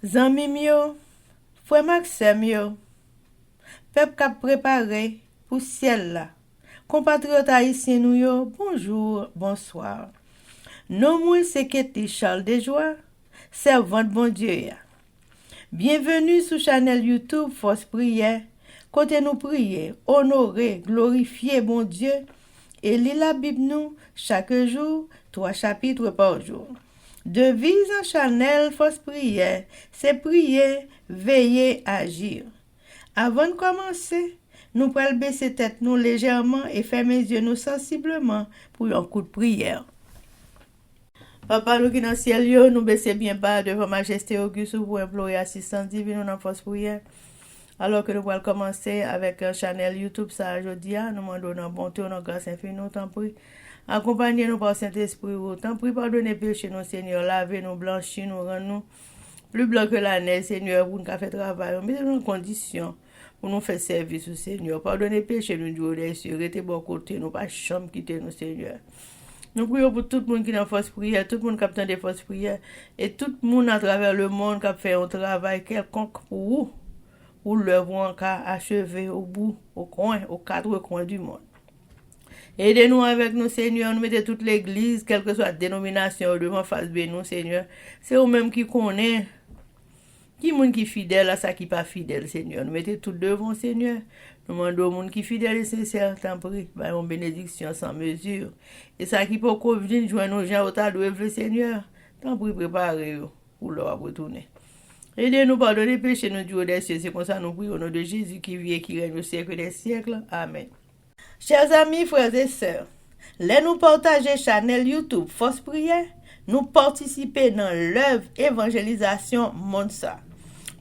Zanmim yo, frère Maxime yo, peuple k'ap préparé pour ciel là. Compatriotes haïtiens nous yo, bonjour, bonsoir. Non moi c'est Ketty Charles Desjoie, servante bon Dieu ya. Bienvenue sur channel YouTube Force Prière, côté nous prier, honorer, glorifier bon Dieu et lire la Bible nous chaque jour, 3 chapitres par jour. Devise en channel Force Prière, c'est prier, veiller, agir. Avant de commencer, nous pouvons baisser tête nous légèrement et fermer les yeux nous sensiblement pour un coup de prière. Papa, nous qui dans le ciel, nous baissons bien bas devant Majesté Auguste pour implorer assistance divine dans Force Prière. Alors que nous allons commencer avec un channel YouTube, ça aujourd'hui, nous demandons une bonté, une grâce infinie, tant pis. Accompagnez-nous par Saint-Esprit, tant pis, pardonnez péché, nous, Seigneur, lavez-nous, blanchis, nous, rends-nous plus blanc que la neige, Seigneur, pour nous faire travail. Mettez-nous en condition pour nous faire service au Seigneur. Pardonnez péché, nous, Dieu des cieux, restez bon côté, nous, pas chambre quitter nous, Seigneur. Nous prions pour tout le monde qui est dans Force Prière, tout le monde qui a besoin de Force Prière, et tout le monde à travers le monde qui a fait un travail quelconque pour vous, pour l'œuvre qu'a achevé au bout, au coin, aux 4 coins du monde. Aidez-nous avec nous, Seigneur, nous mettez toute l'église, quelle que soit la dénomination, devant face de nous, Seigneur. C'est eux-mêmes qui connaissent, qui est qui fidèle à ça qui pas fidèle, Seigneur. Nous mettez tout devant, Seigneur. Nous demandons au monde qui fidèle et sincère, tant pis, par une bénédiction sans mesure. Et ça qui peut venir joindre nos gens au tas de Seigneur, tant pis, préparez-vous pour leur retourner. Aidez-nous, pardonnez péché, nous Dieu des cieux. C'est comme ça nous prions au nom de Jésus qui vit et qui règne au siècle des siècles. Amen. Chers amis, frères et sœurs, là nous partager channel YouTube Force Prière, nous participer dans l'œuvre évangélisation monde ça.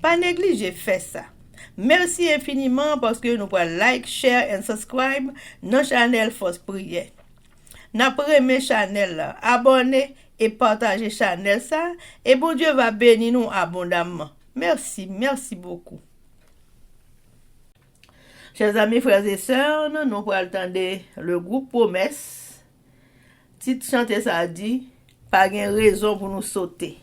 Pas négliger faire ça. Merci infiniment parce que nous pouvons like, share et subscribe dans channel Force Prière. N'après mes channel là, abonnez et partagez channel ça et bon Dieu va bénir nous abondamment. Merci beaucoup. Chers amis, frères et sœurs, nous pourrons attendre le groupe Promesse. Titre chanté ça dit, pas de raison pour nous sauter.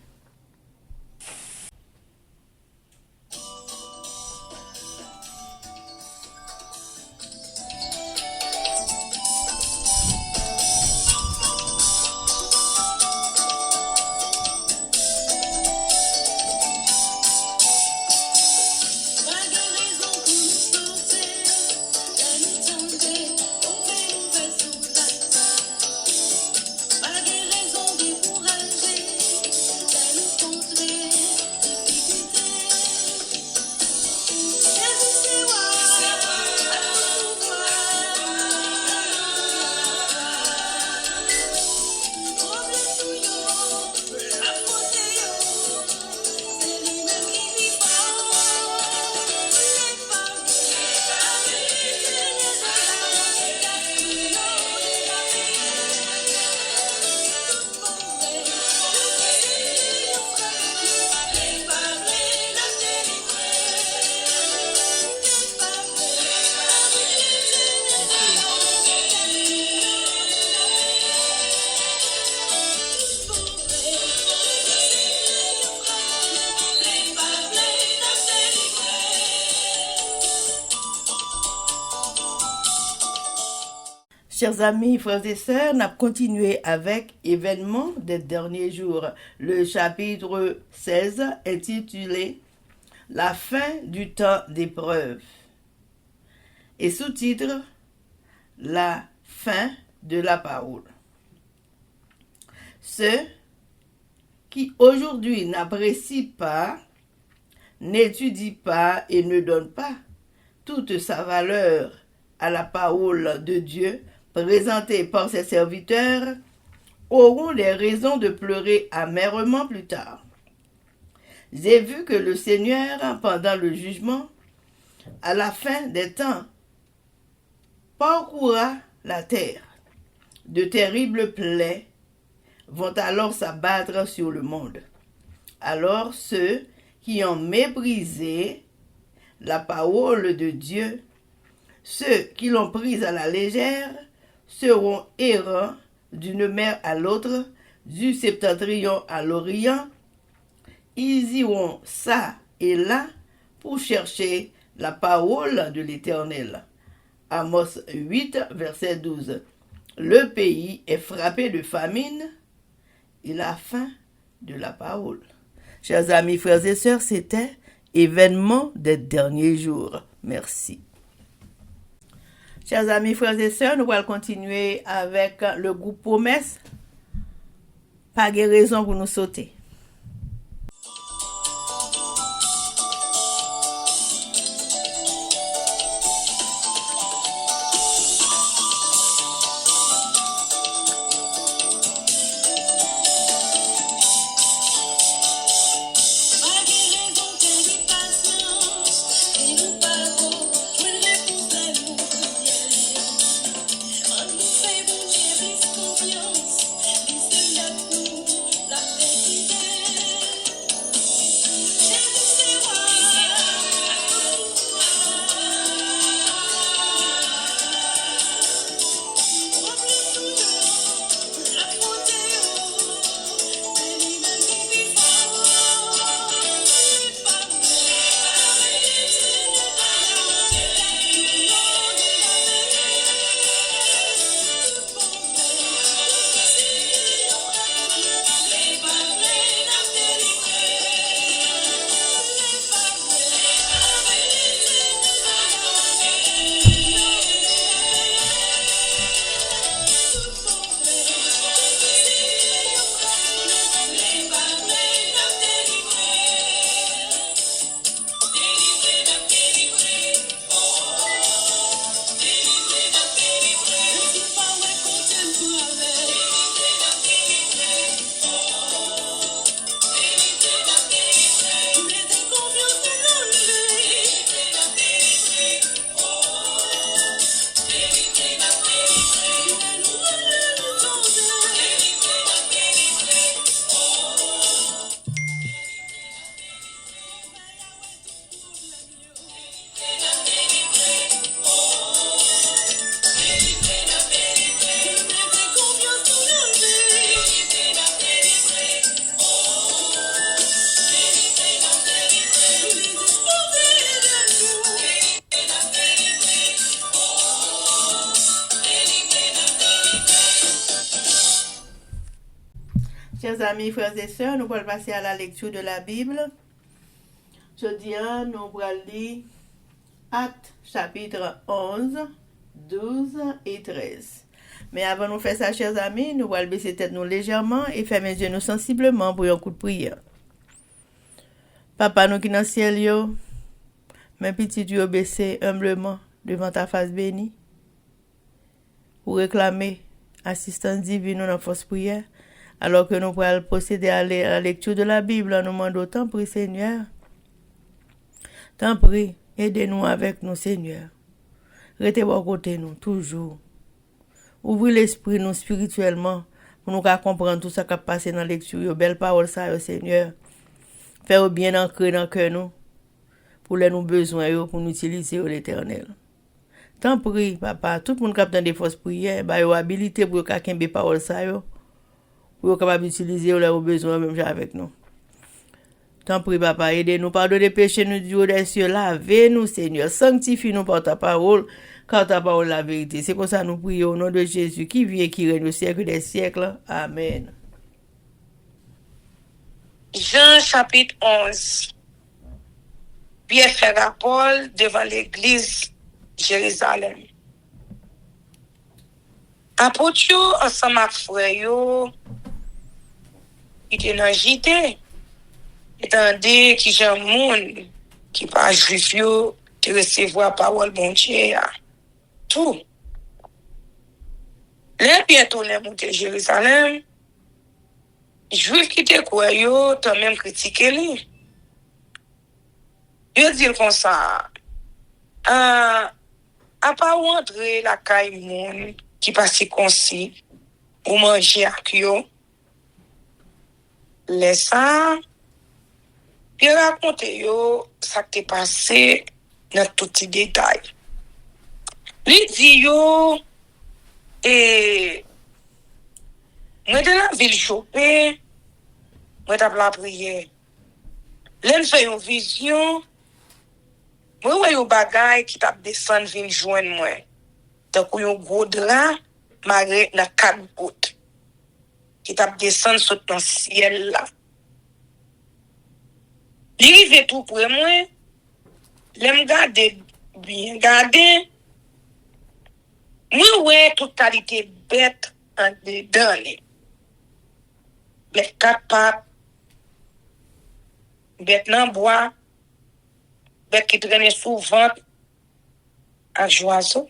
Chers amis, frères et sœurs, nous avons continué avec événements des derniers jours. Le chapitre 16 intitulé La fin du temps d'épreuve. Et sous-titre La fin de la parole. Ceux qui aujourd'hui n'apprécient pas, n'étudient pas et ne donnent pas toute sa valeur à la parole de Dieu présentée par ses serviteurs auront des raisons de pleurer amèrement plus tard. J'ai vu que le Seigneur, pendant le jugement, à la fin des temps, parcourra la terre. De terribles plaies vont alors s'abattre sur le monde. Alors ceux qui ont méprisé la parole de Dieu, ceux qui l'ont prise à la légère, seront errants d'une mer à l'autre, du septentrion à l'orient. ils iront ça et là pour chercher la parole de l'Éternel. Amos 8, verset 12. Le pays est frappé de famine et la faim de la parole. Chers amis, frères et sœurs, c'était événement des derniers jours. Merci. Chers amis, frères et sœurs, nous allons continuer avec le groupe Promesse. Pas de raison pour nous sauter. Chers amis, frères et sœurs, nous allons passer à la lecture de la Bible. Aujourd'hui, nous allons lire Actes chapitre 11, 12 et 13. Mais avant de nous faire ça, chers amis, nous allons baisser tête nous légèrement et fermer les yeux nous sensiblement pour un coup de prière. Papa, nous qui dans le ciel, yo, mes petits yeux baissés humblement devant ta face bénie pour réclamer assistance divine dans notre force prière. Alors que nous pourrons procéder à la lecture de la Bible, nous demandons tant prie, Seigneur. Tant prie, aidez-nous avec nous, Seigneur. Restez à côté nous, toujours. Ouvrez l'esprit nous spirituellement pour nous comprendre tout ce qui a passé dans la lecture. Belle parole, ça, Seigneur. Faites bien ancrer dans le cœur nous, pour les nous besoins, pour nous utiliser l'Éternel. Tant prie, papa, tout le monde qui a des fausses prières, il y a habilité pour quelqu'un des paroles, ça, pour capable d'utiliser leurs besoins même avec nous. Tant pis, papa, aidez-nous, pardonnez les péchés, nous Dieu des cieux, lavez-nous, Seigneur, sanctifie-nous par ta parole, car ta parole est la vérité. C'est comme ça nous prions au nom de Jésus, qui vit et qui règne au siècle des siècles. Amen. Jean chapitre 11. Pierre fait rapport devant l'église Jérusalem. Apôtre ensemble avec frère qui était dans JT, étant dit qui j'ai un monde qui pas juif yo de recevoir parole bon Dieu. Tout. Les bientôt les monter Jérusalem, juif qui te quoi yo, t'as même critiqué lui. Yo dit comme ça. À pas rentrer la caille monde qui passe concis pour manger avec yo. Laisse ça. Puis raconter yo ça qui t'est passé dans tout petit détail. Lui dit yo et moi de la ville chopée, moi t'as la prière. L'en fait une vision, moi ouais un bagay qui t'a descend vinn joindre moi. Tant qu'on un gros drap maré dans quatre gouttes qui t'a descend sur ton ciel là. Il arrive tout près moi, l'aime garder bien garder. Moi ouais toute qualité bête en dedans les. Bête quatre pattes, bête nan bois, bête qui traîne sous ventre à joiseau.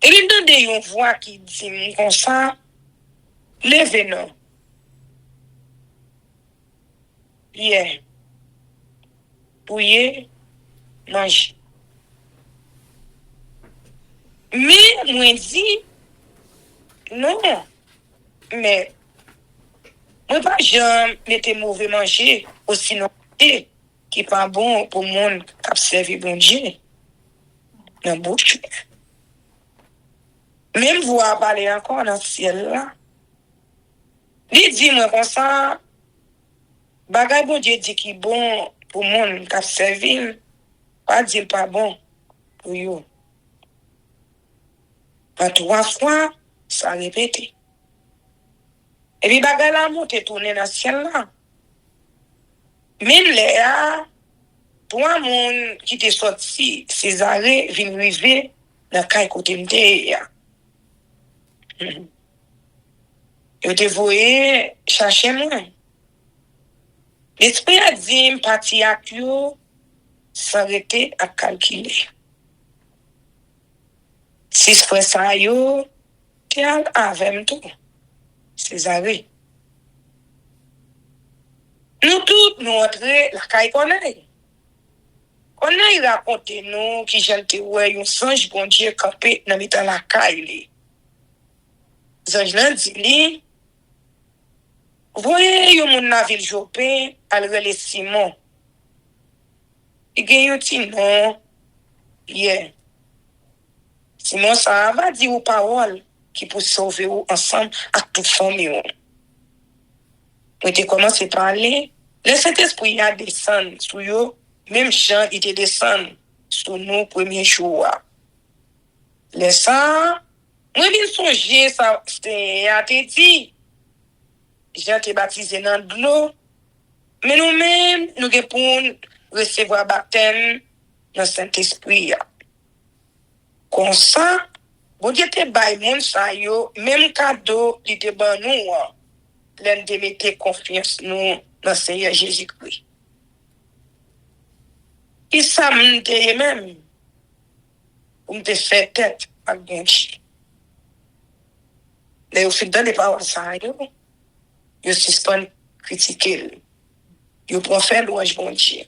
Et il donne une voix qui dit comme ça, levez-nous. Yeah. Pouillez, manger. Mais moi dit, non, mais moi pas jamais mettre mauvais manger aussi non qui pas bon pour monde qui a servi bon Dieu dans bouche. Même voix parler encore dans le ciel là. Il dit moi comme ça, bagay bon Dieu dit qui bon pour monde qui a servi, pas dire pas bon pour yo. En 3 fois, ça répété. Et puis bagay la monte tourner dans le ciel là. Même là, 3 moun qui te sorti, Césaré vient arriver dans kay côté m'te. Yo te voye chercher moi. L'esprit a dit parti ak yo s'arrêter à calculer. 6 fois ça yo te avec tout. Césaré. Nous tous nous entrer la kay connaît. On a raconté nous qui j'étais ouais un songe bon Dieu campé dans mitan la kay li. Zanj lan dit li voyez yon moun na ville Jopé al rele Simon. Il gen yon ti non. Yeah. Simon ça va dire aux paroles qui pour sauver ou ensemble à toute famille. On te commencé à parler, le Saint-Esprit a descendu sur yo, même Jean il te descend sur nous premier jour. Le ça, moi bien songer ça c'était a te dit Jean te baptisé dans de l'eau, mais nous-mêmes nous répondons recevoir baptême dans Saint-Esprit. Comme ça, bon Dieu te bay moun sa yo, même cadeau li te ban nous, l'en de mettre confiance nous dans Seigneur Jésus-Christ. Et ça m'te même, ou m'te fait tête à Gonchi. Mais au fil dans les paroles sa yo suspend critiquer. Yo prend faire louange bon Dieu.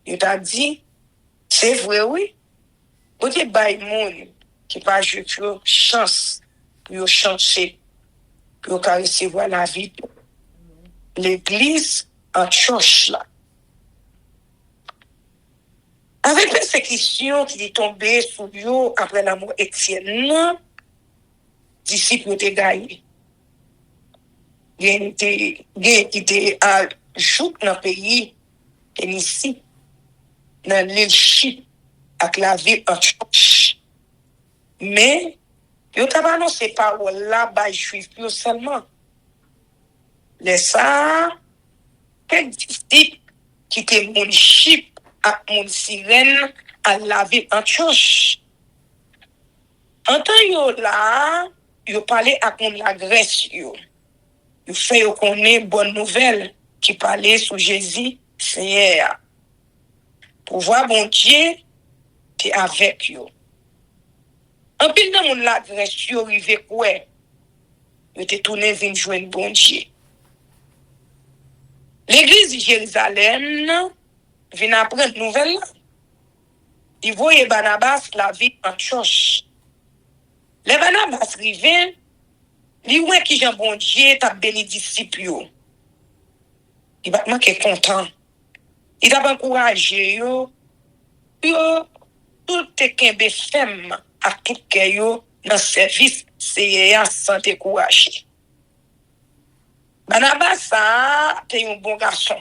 Yo t'a dit, c'est vrai oui. Bon Dieu bay moun qui pas jouer chance pour changer pour recevoir la vie. L'église en church là. Avec persécution qui est tombée sur eux après la mort Étienne, disciples ont été gagnés. Ils étaient à jour dans le pays, ici, dans l'île Chypre, avec la ville en church. Mais, ils ont annoncé parole là, bas juifs seulement. Les ça, quelques disciples qui étaient mon Chypre à mon sirène à la ville en church. En temps yo là, yo parlait à mon la Grèce yo. Yo fait yo connaît bonne nouvelle qui parlait sur Jésus Seigneur. Pour voir bon Dieu t'es avec yo. En pile dans mon la Grèce yo rive quoi? Yo te tourné vinn joindre bon Dieu. L'église de Jérusalem vient apprendre nouvelle. Il voyait Barnabas la vie en church. Les Barnabas rivé, li ouais qui Jean bon Dieu t'a béni disciple yo. Il va manquer content. Il t'a encouragé yo. Yo tout te kembe femme à tout que yo dans service c'est sans te courager. Barnabas ça t'es un bon garçon.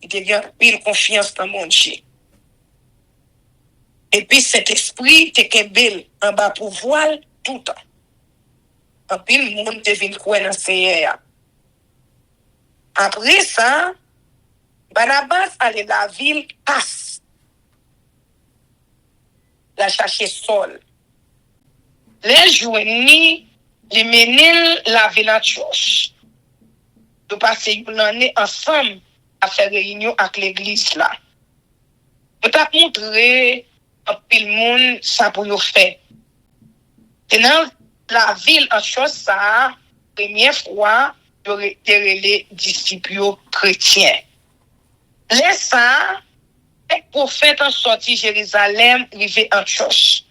Il te gen pile confiance dans mon Dieu. Et puis cet esprit te kebel en bas pour voile tout le temps. En pile monde te vin croire dans Seigneur. Après ça, Barnabas allait dans la ville Passe. La chercher Saul. Les journées, les menel la ville Antioche. Nous passer une année ensemble à faire réunion avec l'église là. Nous t'a montré un pile monde ça pour nous faire. C'est dans la ville Antioche ça, première fois, il y aurait les disciples chrétiens. Les ça, les prophètes ont sorti Jérusalem, arrivé Antioche.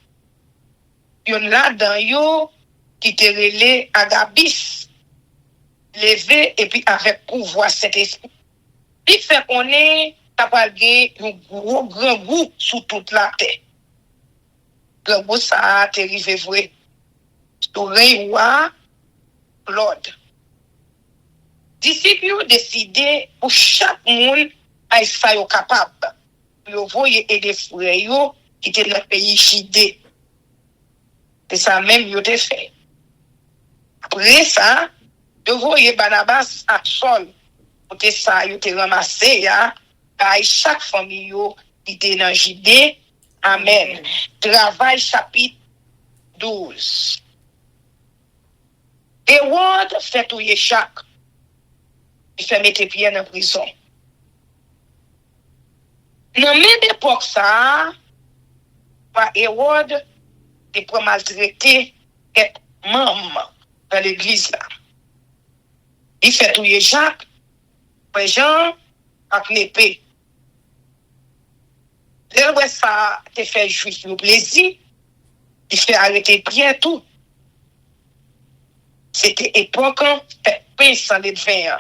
Il y en a dans yo qui te relé Agabis, levé et puis avec pouvoir cet esprit. Il fait qu'on est capable de un gros grand goût sur toute la terre. Grand goût ça a arrivé vrai. Sur roi Lord. Disciples ont décidé pour chaque monde à être capable. Yo voye aider frères yo qui étaient dans le pays Chidé. C'est ça même yo te fait. Après ça, yo voye Barnabas à Saul. Pour te ça yo te ramassé ya à chaque famille yo qui était dans Judée. Amen. Travail chapitre 12. Hérode fait touyer chaque. Il fait mettre pied dans prison. Dans même époque ça, Hérode est pour maltraiter et membre dans l'église là. Il fait touyer Jacques, Jean, avec l'épée. Là ça te fait juif le plaisir, il fait arrêter bien tout. C'était époque fait pain sans les vins.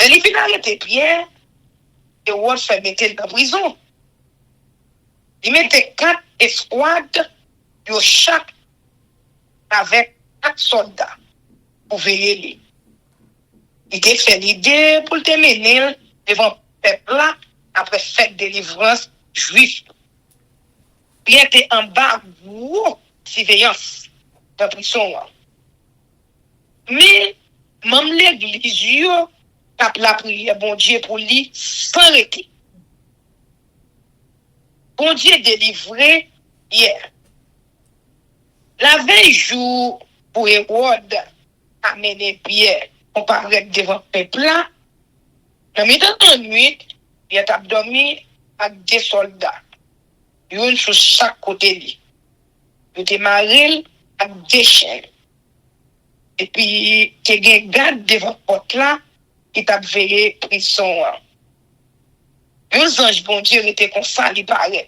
Et il fait arrêter Pierre. Et Ward fait mettre dans la prison. Il mettait 4 escouades de chaque avec 4 soldats pour veiller lui. Il a fait l'idée pour te mener devant le peuple là après fête de délivrance juif. Il était en bas de surveillance dans la prison. Mais même l'église, tape la prière, bon Dieu, pour lui, sans arrêter. Bon Dieu délivré hier. La veille jour, pour Hérode, amener Pierre, on paraît devant le peuple là. Dans le temps de nuit, il a dormi avec 2 soldats. Une sur chaque côté de lui. Il était marié avec 2 chiens. Et puis, il y a un garde devant la porte là, qui t'a veillé prison. Un ange, bon Dieu, était comme ça, il paraît.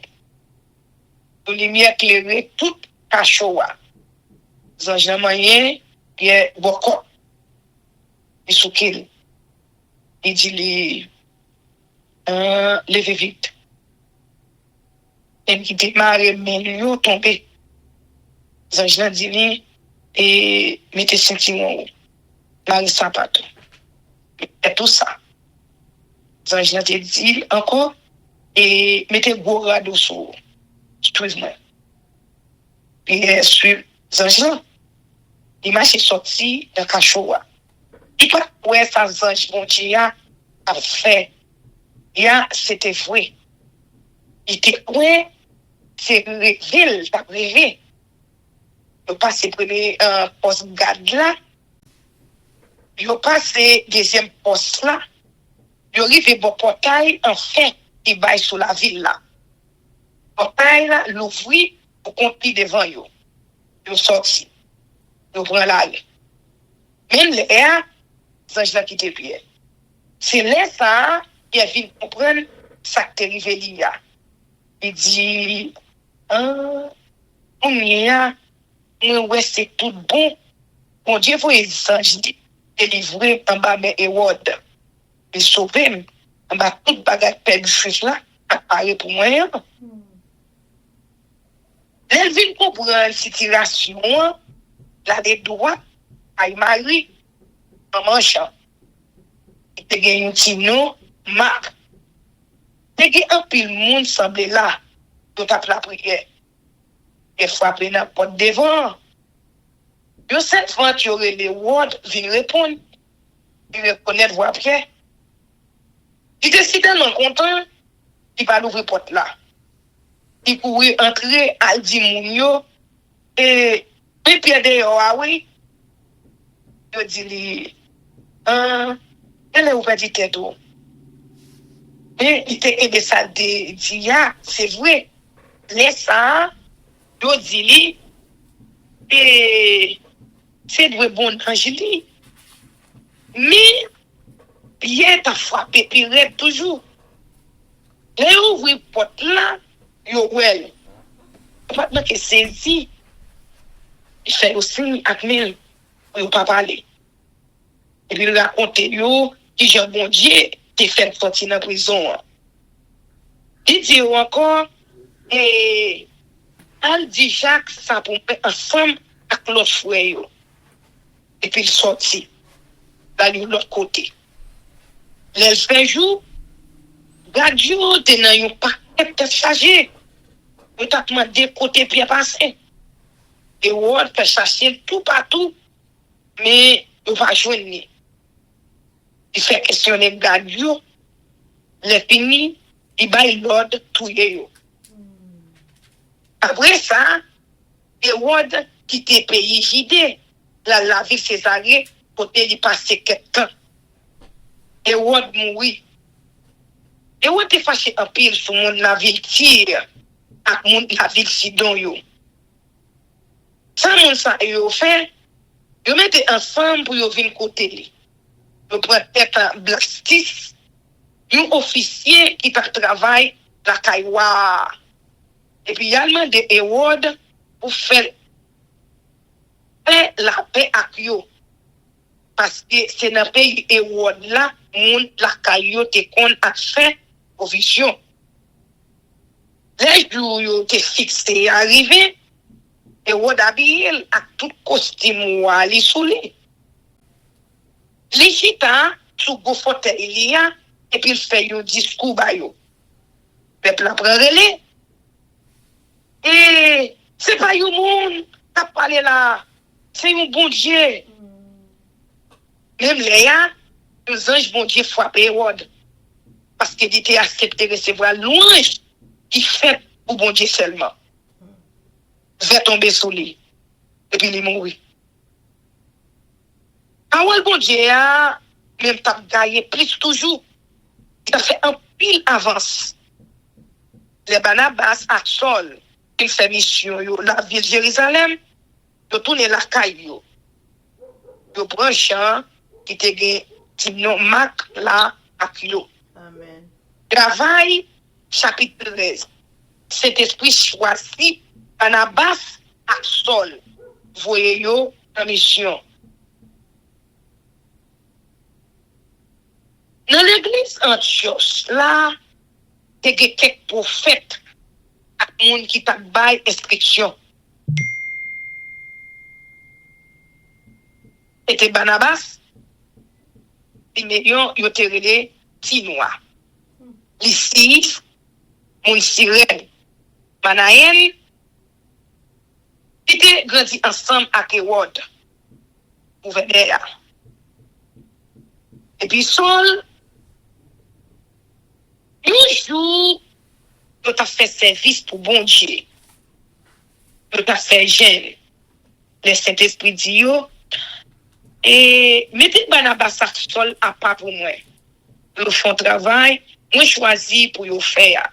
Pour lumière éclairer tout cachot. Les anges n'ont rien, il y a beaucoup. Il soukil. Il dit, levez vite. Et il démarre, mais lui, tombé. Les anges n'ont dit, et mettez ceinture, Marie Sapato. Et tout ça. Les anges n'ont dit encore, et mettez gros radeau sur moi. Puis, sur les anges, il m'a sorti de cachot. Il pas ouais ça ange bon Dieu a fait. C'était vrai. Il était ouais c'est ville t'a rêvé. Il passé premier poste garde là. Il passé deuxième poste là. Il arrivé bon portail en fait il baille sur la ville là. Portail là l'ouvrit pour compter devant yo. Yo sorti. Yo prend la rue. Même les anges là qui te pied. C'est là ça qui a vu comprendre ça qui est arrivé là. Il dit on y a ouais c'est tout bon. Mon Dieu faut les anges délivrer en bas mais Hérode. Il sauver en bas toute bagarre perdu chose là apparaît pour moi. Elle vient comprendre la situation là des droits à Marie en manchant. Il te gagne un petit nom Marc, te un pile monde semblait là, tout à la prière. Et frapper dans la porte devant. Yo cette fois tu aurais les words, vient répondre, il reconnaître voir après. Il était si tellement content, il va l'ouvrir porte là. Il pourrait entrer à dire moun yo, et Pierre dehors, ah oui, yo dit li, elle est ouverte du tête. Et il était aidé ça de dire, c'est vrai, laisse ça, yo dit li, et c'est de bon angélie. Mais, Pierre t'a frappé, puis rêve toujours. Les ouvrir porte là, yo well. Maintenant que saisi, il fait aussi avec mille, yo pas parler. Et puis il raconte yo, qui Jean bon Dieu, qui fait sortir dans la prison. Il dit encore, et al dit Jacques, ça pour mettre ensemble avec l'autre frère yo. Et puis il sortit, d'aller de l'autre côté. Les 20 jours, Gadjo te nan yon paquet de chargé. Yo t'a demandé côté pied passé. Et Ward fait chercher tout partout, mais yo pas joindre. Il fait questionner Gadjo, les fini, il baille l'ordre touyer yo. Après ça, Ward quitte pays Judée, la ville Césarée, côté il passé quelques temps. Ward mourit. Et on était fâché en pile sur la ville Tyr, avec la ville Sidon yo. Ça mon ça yo fait, yo mette ensemble pour yo venir côté li. Yo prend tête Blastis, un officier qui travaille la Kaiwa. Et puis il a demandé Howard pour faire la paix avec yo. Parce que c'est dans le pays Howard là, moun la Kayo te kon a fait provision. Les jours yo te fixé arrivé, et Howard habillé à tout costume li soulé. Li chita sous go fauteuil il y a, et puis il fait un discours ba yo. Peuple a prend relais. Et c'est pas un monde qui a parlé là, c'est un bon Dieu. Même Léa, les anges bon Dieu frappé Howard. Parce qu'il était accepté de recevoir l'ange qui fait pour bon Dieu seulement. Va tomber sous lui. Et puis il mourit. Quand bon Dieu a même t'a gagné plus toujours, il a fait un pile avance. Les Barnabas à Saul, il fait mission, la ville de Jérusalem, il tourne la caille. Il prend un champ qui te gagne, qui nom Marc là à Kilo. Amen. Travail, chapitre 13. Cet esprit choisit Barnabas à Saul. Voyez-vous en mission. Dans l'église Antioche, là, il y a quelques prophètes et des gens qui t'a bail instruction. C'était Barnabas, et millions, ils ont été Tinois. Lysis, mon Sirène, Manaël, ils étaient grandis ensemble avec Howard, gouverneur. Et puis Saul, un jour, il a fait service pour bon Dieu. Il a fait jeune. Le Saint-Esprit dit, et mettez Barnabas à Saul à part pour moi. Ils font travail, moi choisi pour le faire.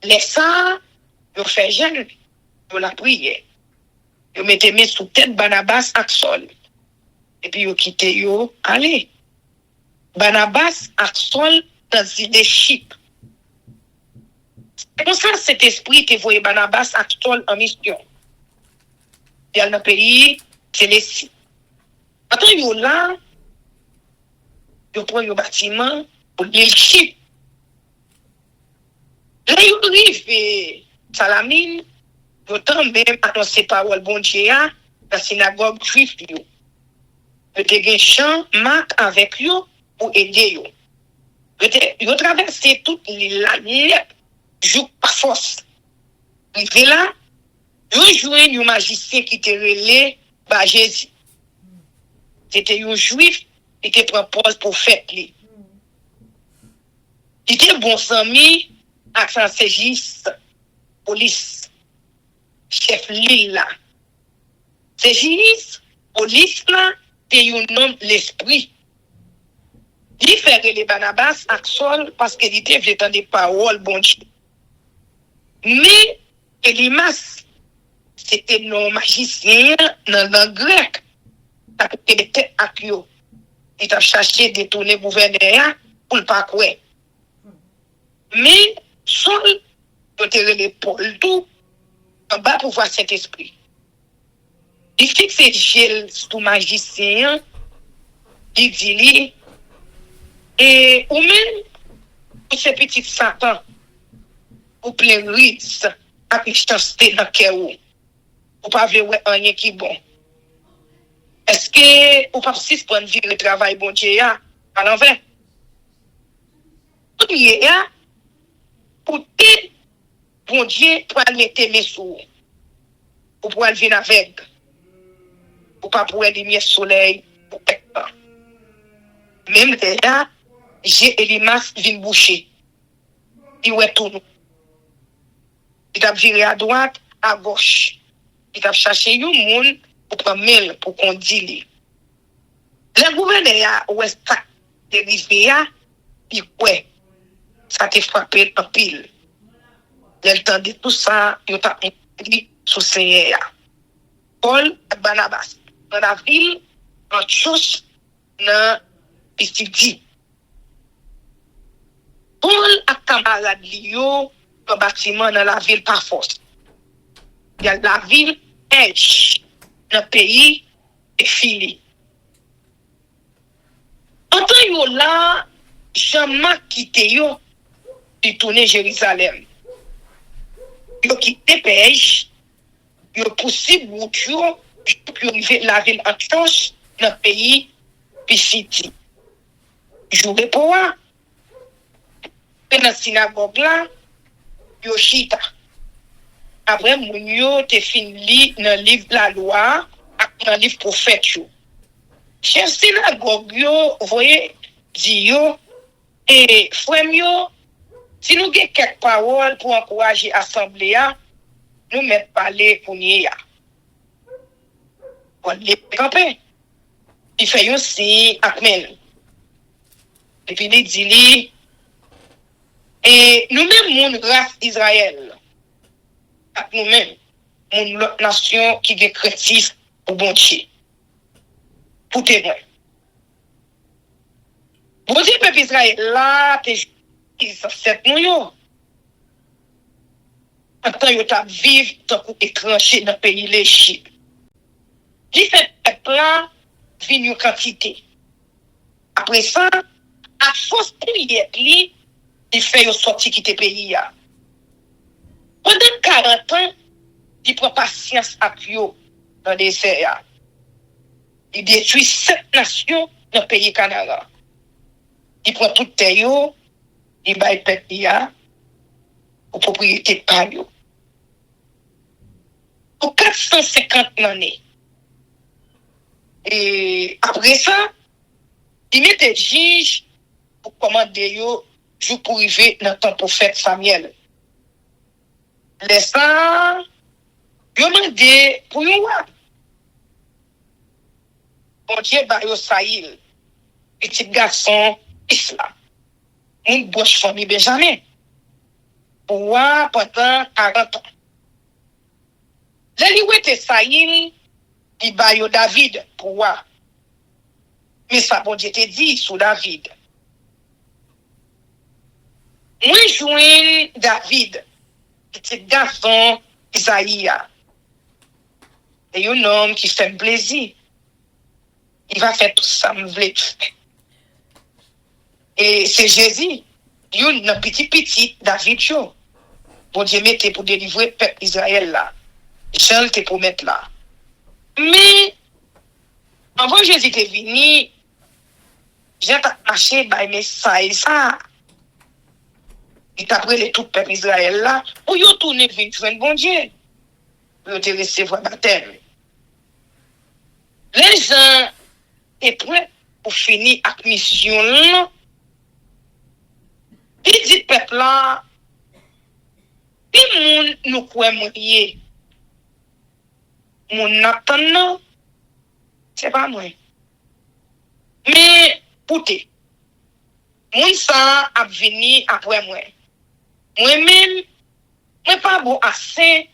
Les ça, ils fait jeune, ils la prière. Ils mettez mes sous tête Barnabas à Saul. Et puis ils quitté yo, allez. Barnabas à Saul dans le leadership. C'est comme ça cet esprit qui voyait Barnabas à Saul en mission. Il y a dans le pays, c'est les sites. Quand yo là, yo prend un bâtiment pour leadership. Là, yo arrive Salamine, yo tant même annoncé parole bon Dieu dans la synagogue juive yo. Yo te gen chant Marc avec yo pour aider yo. Ils ont traversé toute l'année, joue par force. Arrivé là, ils ont joué un magicien qui était relé par Jésus. C'était un juif qui était proposé pour faire lui. Il était bon ami avec un CGiste, police, chef l'île là. CGiste, police là, c'est un homme l'esprit. Il fait les Barnabas avec Saul parce qu'il était venu des paroles bon Dieu. Mais Elimas, c'était non magicien dans le grec. Il était avec eux. Il a cherché de détourner le gouverneur pour ne pas croire. Mais Saul, il a l'épaule tout en bas pour voir cet esprit. Il fixe le gel sur le magicien, il dit, et ou même, pour ces petits Satan, ou plein risque, avec chance dans le cœur, ou pas voir rien qui est bon. Est-ce que ou pas si pour une vie de travail bon Dieu à l'envers? Tout y est pour que bon Dieu pour mettre mes sous ou pour venir avec ou pas pour lumière soleil pour être même là j'ai Elimas vient boucher il retourne il a viré à droite à gauche il a cherché un monde pour prendre mail pour qu'on dise le gouverneur ouest de Rivia il ouais ça t'a frappé en pile le temps de tout ça il t'a écrit sur Seigneur Paul et Barnabas dans la ville en chose dans Pisidia Paul a camarade Lio dans bâtiment dans la ville par force il y a la ville Edge dans le pays et fini. En tant que là, jamais quitté yo, de tourner Jérusalem. Yo quitté Pège, yo possible route yo, pour arriver la ville Antioche dans le pays Pisidia. Jouer pour moi. Dans la synagogue là, yo chita. Après, moun yo te fin li dans livre la loi, dans livre prophète yo. Chef synagogue yo, voyez, dit yo, et frère yo, si nous avons quelques paroles pour encourager l'assemblée, nous mettons parler pour nous. On les camper. Il fait aussi amen. Et puis il dit, et nous-mêmes, mon race Israël, nous-mêmes, mon nation qui est chrétienne pour bon Dieu. Pour témoin. Bon Dieu, peuple Israël, là, t'es cette nous yo. En tant que tu vivre tant qu'étranger dans le pays l'Égypte. Qui fait peuple là, vient une quantité. Après ça, à force prière, il fait une sortie qui te pays. Pendant 40 ans, il prend patience à Pio dans le désert. Il détruit 7 nations dans le pays Canada. Il prend tout terre, il baille peuple aux propriétés par yo. Pour 450 années. Et après ça, il met des juges pour commander yo, jour pour arriver dans ton prophète Samuel. Les ça, yo mandé pour yo roi. Bon Dieu, bah yo Saïl, petit garçon islam. Une boche famille Benjamin. Pour voir pendant 40 ans. Là, il était Saïl, il bah yo David pour voir. Mais ça, bon Dieu te dit sur David. Moi, joins David, petit garçon Isaïe. Et un homme qui fait plaisir. Il va faire tout ça, me voulait faire. Et c'est Jésus, un petit David Joe. Bon Dieu mette pour délivrer le peuple Israël là. Jean te pour mettre là. Mais, avant Jésus est venu, j'ai marché by message ça. Il t'a pris les tout peuple Israël là pour yo tourner vers joindre bon Dieu. Pour te recevoir baptême. Les gens est prêts pour finir avec mission là. Il dit peuple là, il moun nous croit mourir. Mon attendant, c'est pas moi. Mais écoutez, moun ça a venu après moi. Moi-même, moi pas bon assez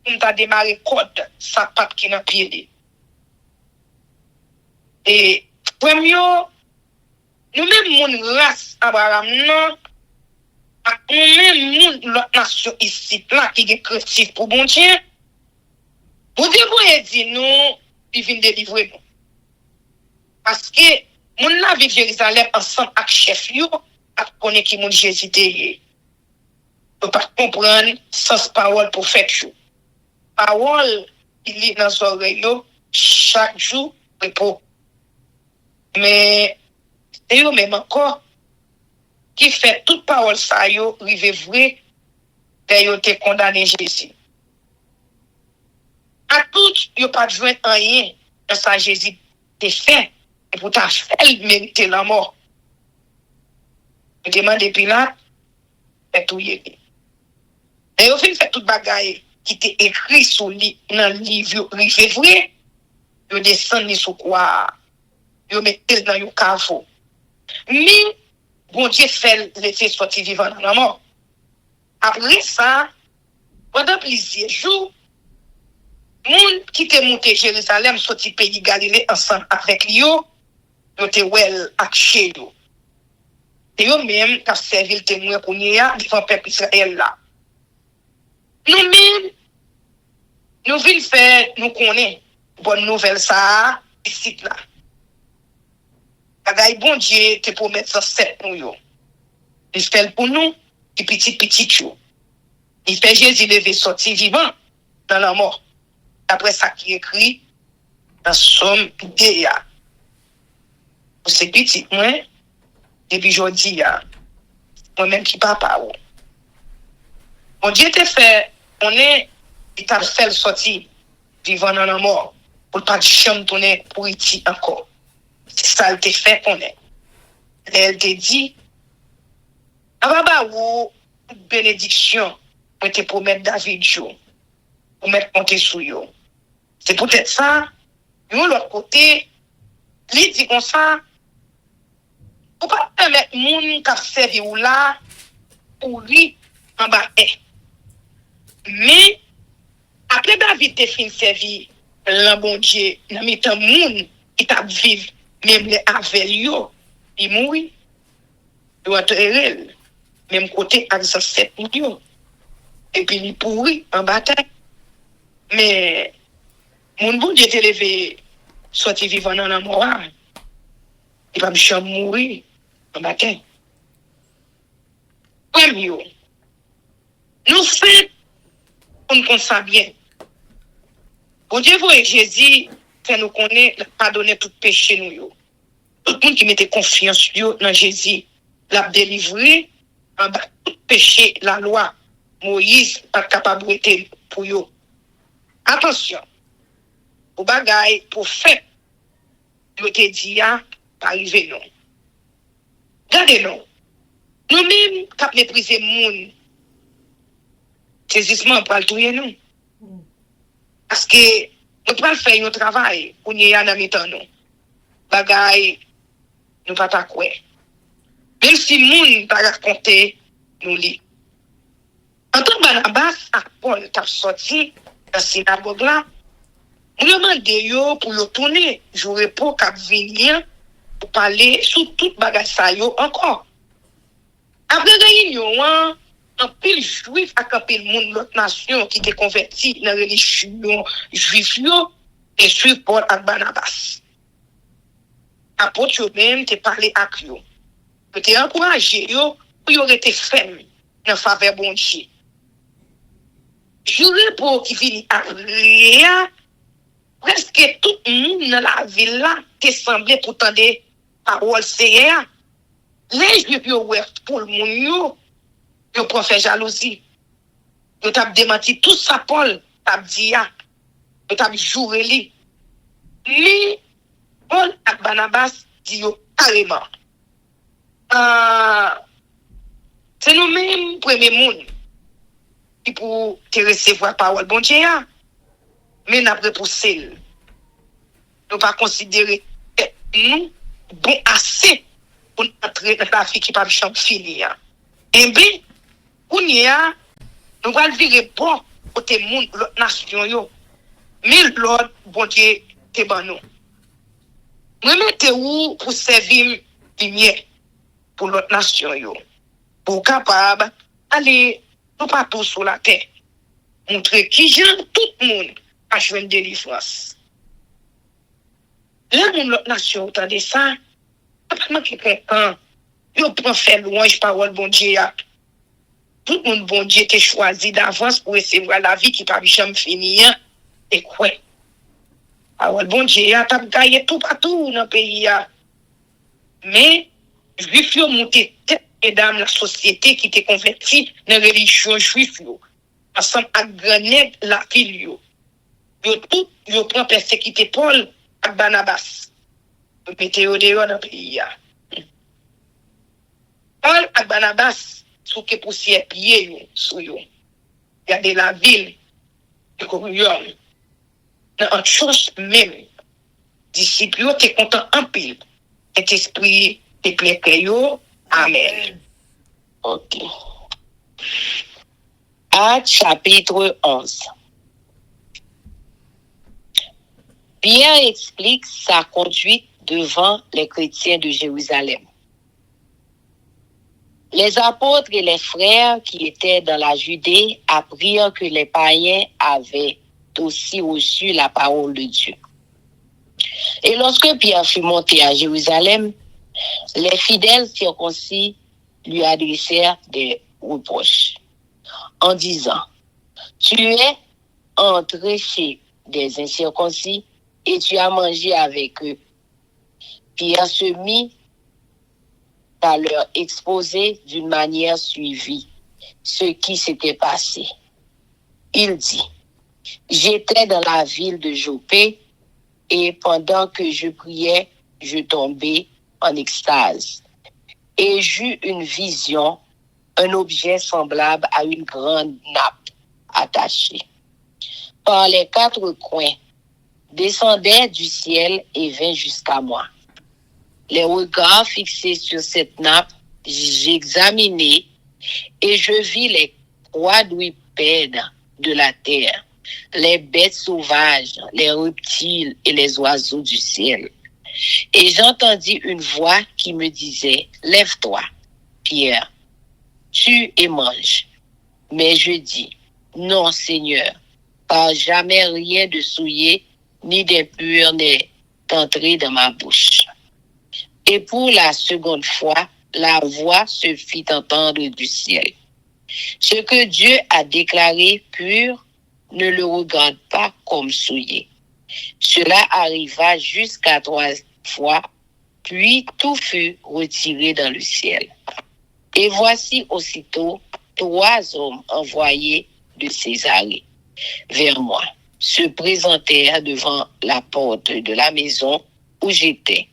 pour me démarrer code ça pas qui dans pied. Et premier, nous-mêmes mon race Abraham non, nous-mêmes mon l'autre nation ici là qui est chrétien pour bon Dieu. Pour dire vous dit nous, il vient délivrer nous. Parce que mon la vivre Jérusalem ensemble avec chef yo, à connaître qui mon Jésus était. On pas comprendre sans parole pour faire chou. Parole il est dans son oreille chaque jour repos. Mais c'est eux même encore qui fait toute parole ça yo rive vrai d'ailleurs te condamné Jésus. À tout yo pas joint rien dans ça Jésus te fait et pour ta fait mériter la mort. Je demande Pilate fait tout y. Et au fin fait toute bagaille qui t'est écrit sur dans le livre rive vrai yo descend ni sous quoi yo mettait dans yo cafou. Mais bon Dieu fait laisser sortir vivant dans la mort. Après ça, pendant plusieurs jours, moun qui te monté Jérusalem sorti pays Galilée ensemble avec lui yo te wel ak chez yo. Et yo même qui servi le témoin pour nia devant peuple Israël là. Nous-mêmes nous vinn faire nous connaît bonne nouvelle ça ici là. Bagay bon Dieu te promet ça set nous yo. Il fait pour nous qui petit yo. Il fait Jésus lever sorti vivant dans la mort. Après ça qui écrit dans Somme 2. C'est petit moi depuis jodi moi même qui papa ou. Bon Dieu te fait on est il t'a fait sortir vivant dans la mort pour pas jamais tourner pour ici encore. C'est ça te fait qu'on est. Elle te dit Ababa ou bénédiction pour te promettre David jo pour mettre compter sur yo. C'est peut-être ça. Nous l'autre côté, il dit comme ça pour pas permettre moun qui servi ou là pour lui en bas. Mais après David te fin servi le bon Dieu, dans mitan moun qui t'a vivre même les avec yo, il mourit. Doit être même côté avec ça 7 millions. Et puis il pourrit en bataille. Mais mon bon Dieu te levé sorti vivant dans la mort. Il va me mourir en bataille. Premier, nous faisons on consent bien. Bon Dieu voit Jésus fait nous connaître pardonner tout péché nous yo. Tout le monde qui mettait confiance yo dans Jésus l'a délivré en bas tout péché la loi Moïse pas capable de pour yo. Attention. Au bagay pour fait yo te dit pas arriver non. Regardez non. Nous même cap mépriser moun saisissement pour le touyer nous. Parce que nous pas faire un travail pour n'y a dans mitan nous. Bagay nous pas ta quoi. Même si moun pas raconter nous li. En tant que Barnabas à Paul t'a sorti dans synagogue là, nous demandé yo pour yo tourner jour repos cap venir pour parler sur toute bagay ça yo encore. Après réunion un pile juif ak un pile monde l'autre nation qui était converti dans religion juif yo et suivre Paul ak Barnabas. Apôtre yo même te parler ak yo. Te encourager yo pour yo rester ferme dans faveur bon Dieu. Jour pour qui vini après presque tout le monde dans la ville là te semblait pourtant parole c'est les juifs yo ouais pour le monde yo prend faire jalousie. Yo t'a démenti tout ça Paul t'a dit yo t'a joué li Paul ak Barnabas dit yo carrément c'est nous-mêmes premier monde qui pour te recevoir parole bon Dieu mais n'a repoussé nous pas considérer nous bon assez pour entrer dans la vie qui pas champ fini et bien on y a nous va virer bon côté monde l'autre nation yo mais l'autre bon Dieu te ban nous remettez où pour servir lumière pour l'autre nation yo pour capable aller nous partout sur la terre montrer qui j'aime tout le monde à joindre délivrance. Là mon l'autre nation entendez ça pas qui content yo prend faire louange parole bon Dieu tout le monde bon Dieu t'a choisi d'avance pour recevoir la vie qui pas jamais finir et quoi parole bon Dieu t'a gagné tout partout dans le pays mais juif yo monté tête et dame la société qui était convertie dans la religion juive yo ensemble avec grenade la ville yo tout prend persécuter Paul ak Barnabas mettez au dehors dans le pays Paul ak Barnabas sous que poussière pied yo sous yo regardez la ville de Corium dans un chose même disciples yo t'es content en pile et esprit te plaît yo amen. Ok. Actes chapitre 11. Pierre explique sa conduite devant les chrétiens de Jérusalem. Les apôtres et les frères qui étaient dans la Judée apprirent que les païens avaient aussi reçu la parole de Dieu. Et lorsque Pierre fut monté à Jérusalem, les fidèles circoncis lui adressèrent des reproches en disant: tu es entré chez des incirconcis et tu as mangé avec eux. Pierre se mit à leur exposer d'une manière suivie ce qui s'était passé. Il dit: j'étais dans la ville de Jopé et pendant que je priais, je tombais en extase et j'eus une vision, un objet semblable à une grande nappe attachée par les quatre coins, descendait du ciel et vint jusqu'à moi. Les regards fixés sur cette nappe, j'examinai et je vis les quadrupèdes de la terre, les bêtes sauvages, les reptiles et les oiseaux du ciel. Et j'entendis une voix qui me disait: lève-toi, Pierre, tue et mange. Mais je dis: non, Seigneur, car jamais rien de souillé ni d'impur n'est entré dans ma bouche. Et pour la seconde fois, la voix se fit entendre du ciel: ce que Dieu a déclaré pur, ne le regarde pas comme souillé. Cela arriva jusqu'à 3 fois, puis tout fut retiré dans le ciel. Et voici aussitôt 3 hommes envoyés de Césarée vers moi se présentèrent devant la porte de la maison où j'étais.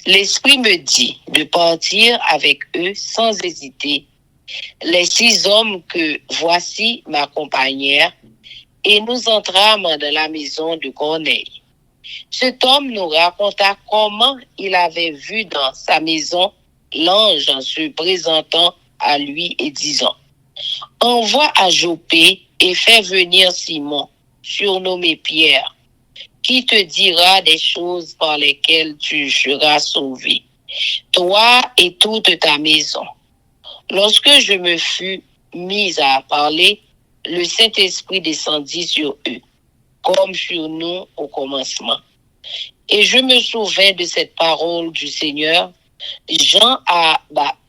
L'Esprit me dit de partir avec eux sans hésiter. Les 6 hommes que voici m'accompagnèrent et nous entrâmes dans la maison de Corneille. Cet homme nous raconta comment il avait vu dans sa maison l'ange en se présentant à lui et disant: envoie à Jopé et fais venir Simon, surnommé Pierre, qui te dira des choses par lesquelles tu seras sauvé, toi et toute ta maison. Lorsque je me fus mis à parler, le Saint-Esprit descendit sur eux, comme sur nous au commencement. Et je me souvins de cette parole du Seigneur: Jean a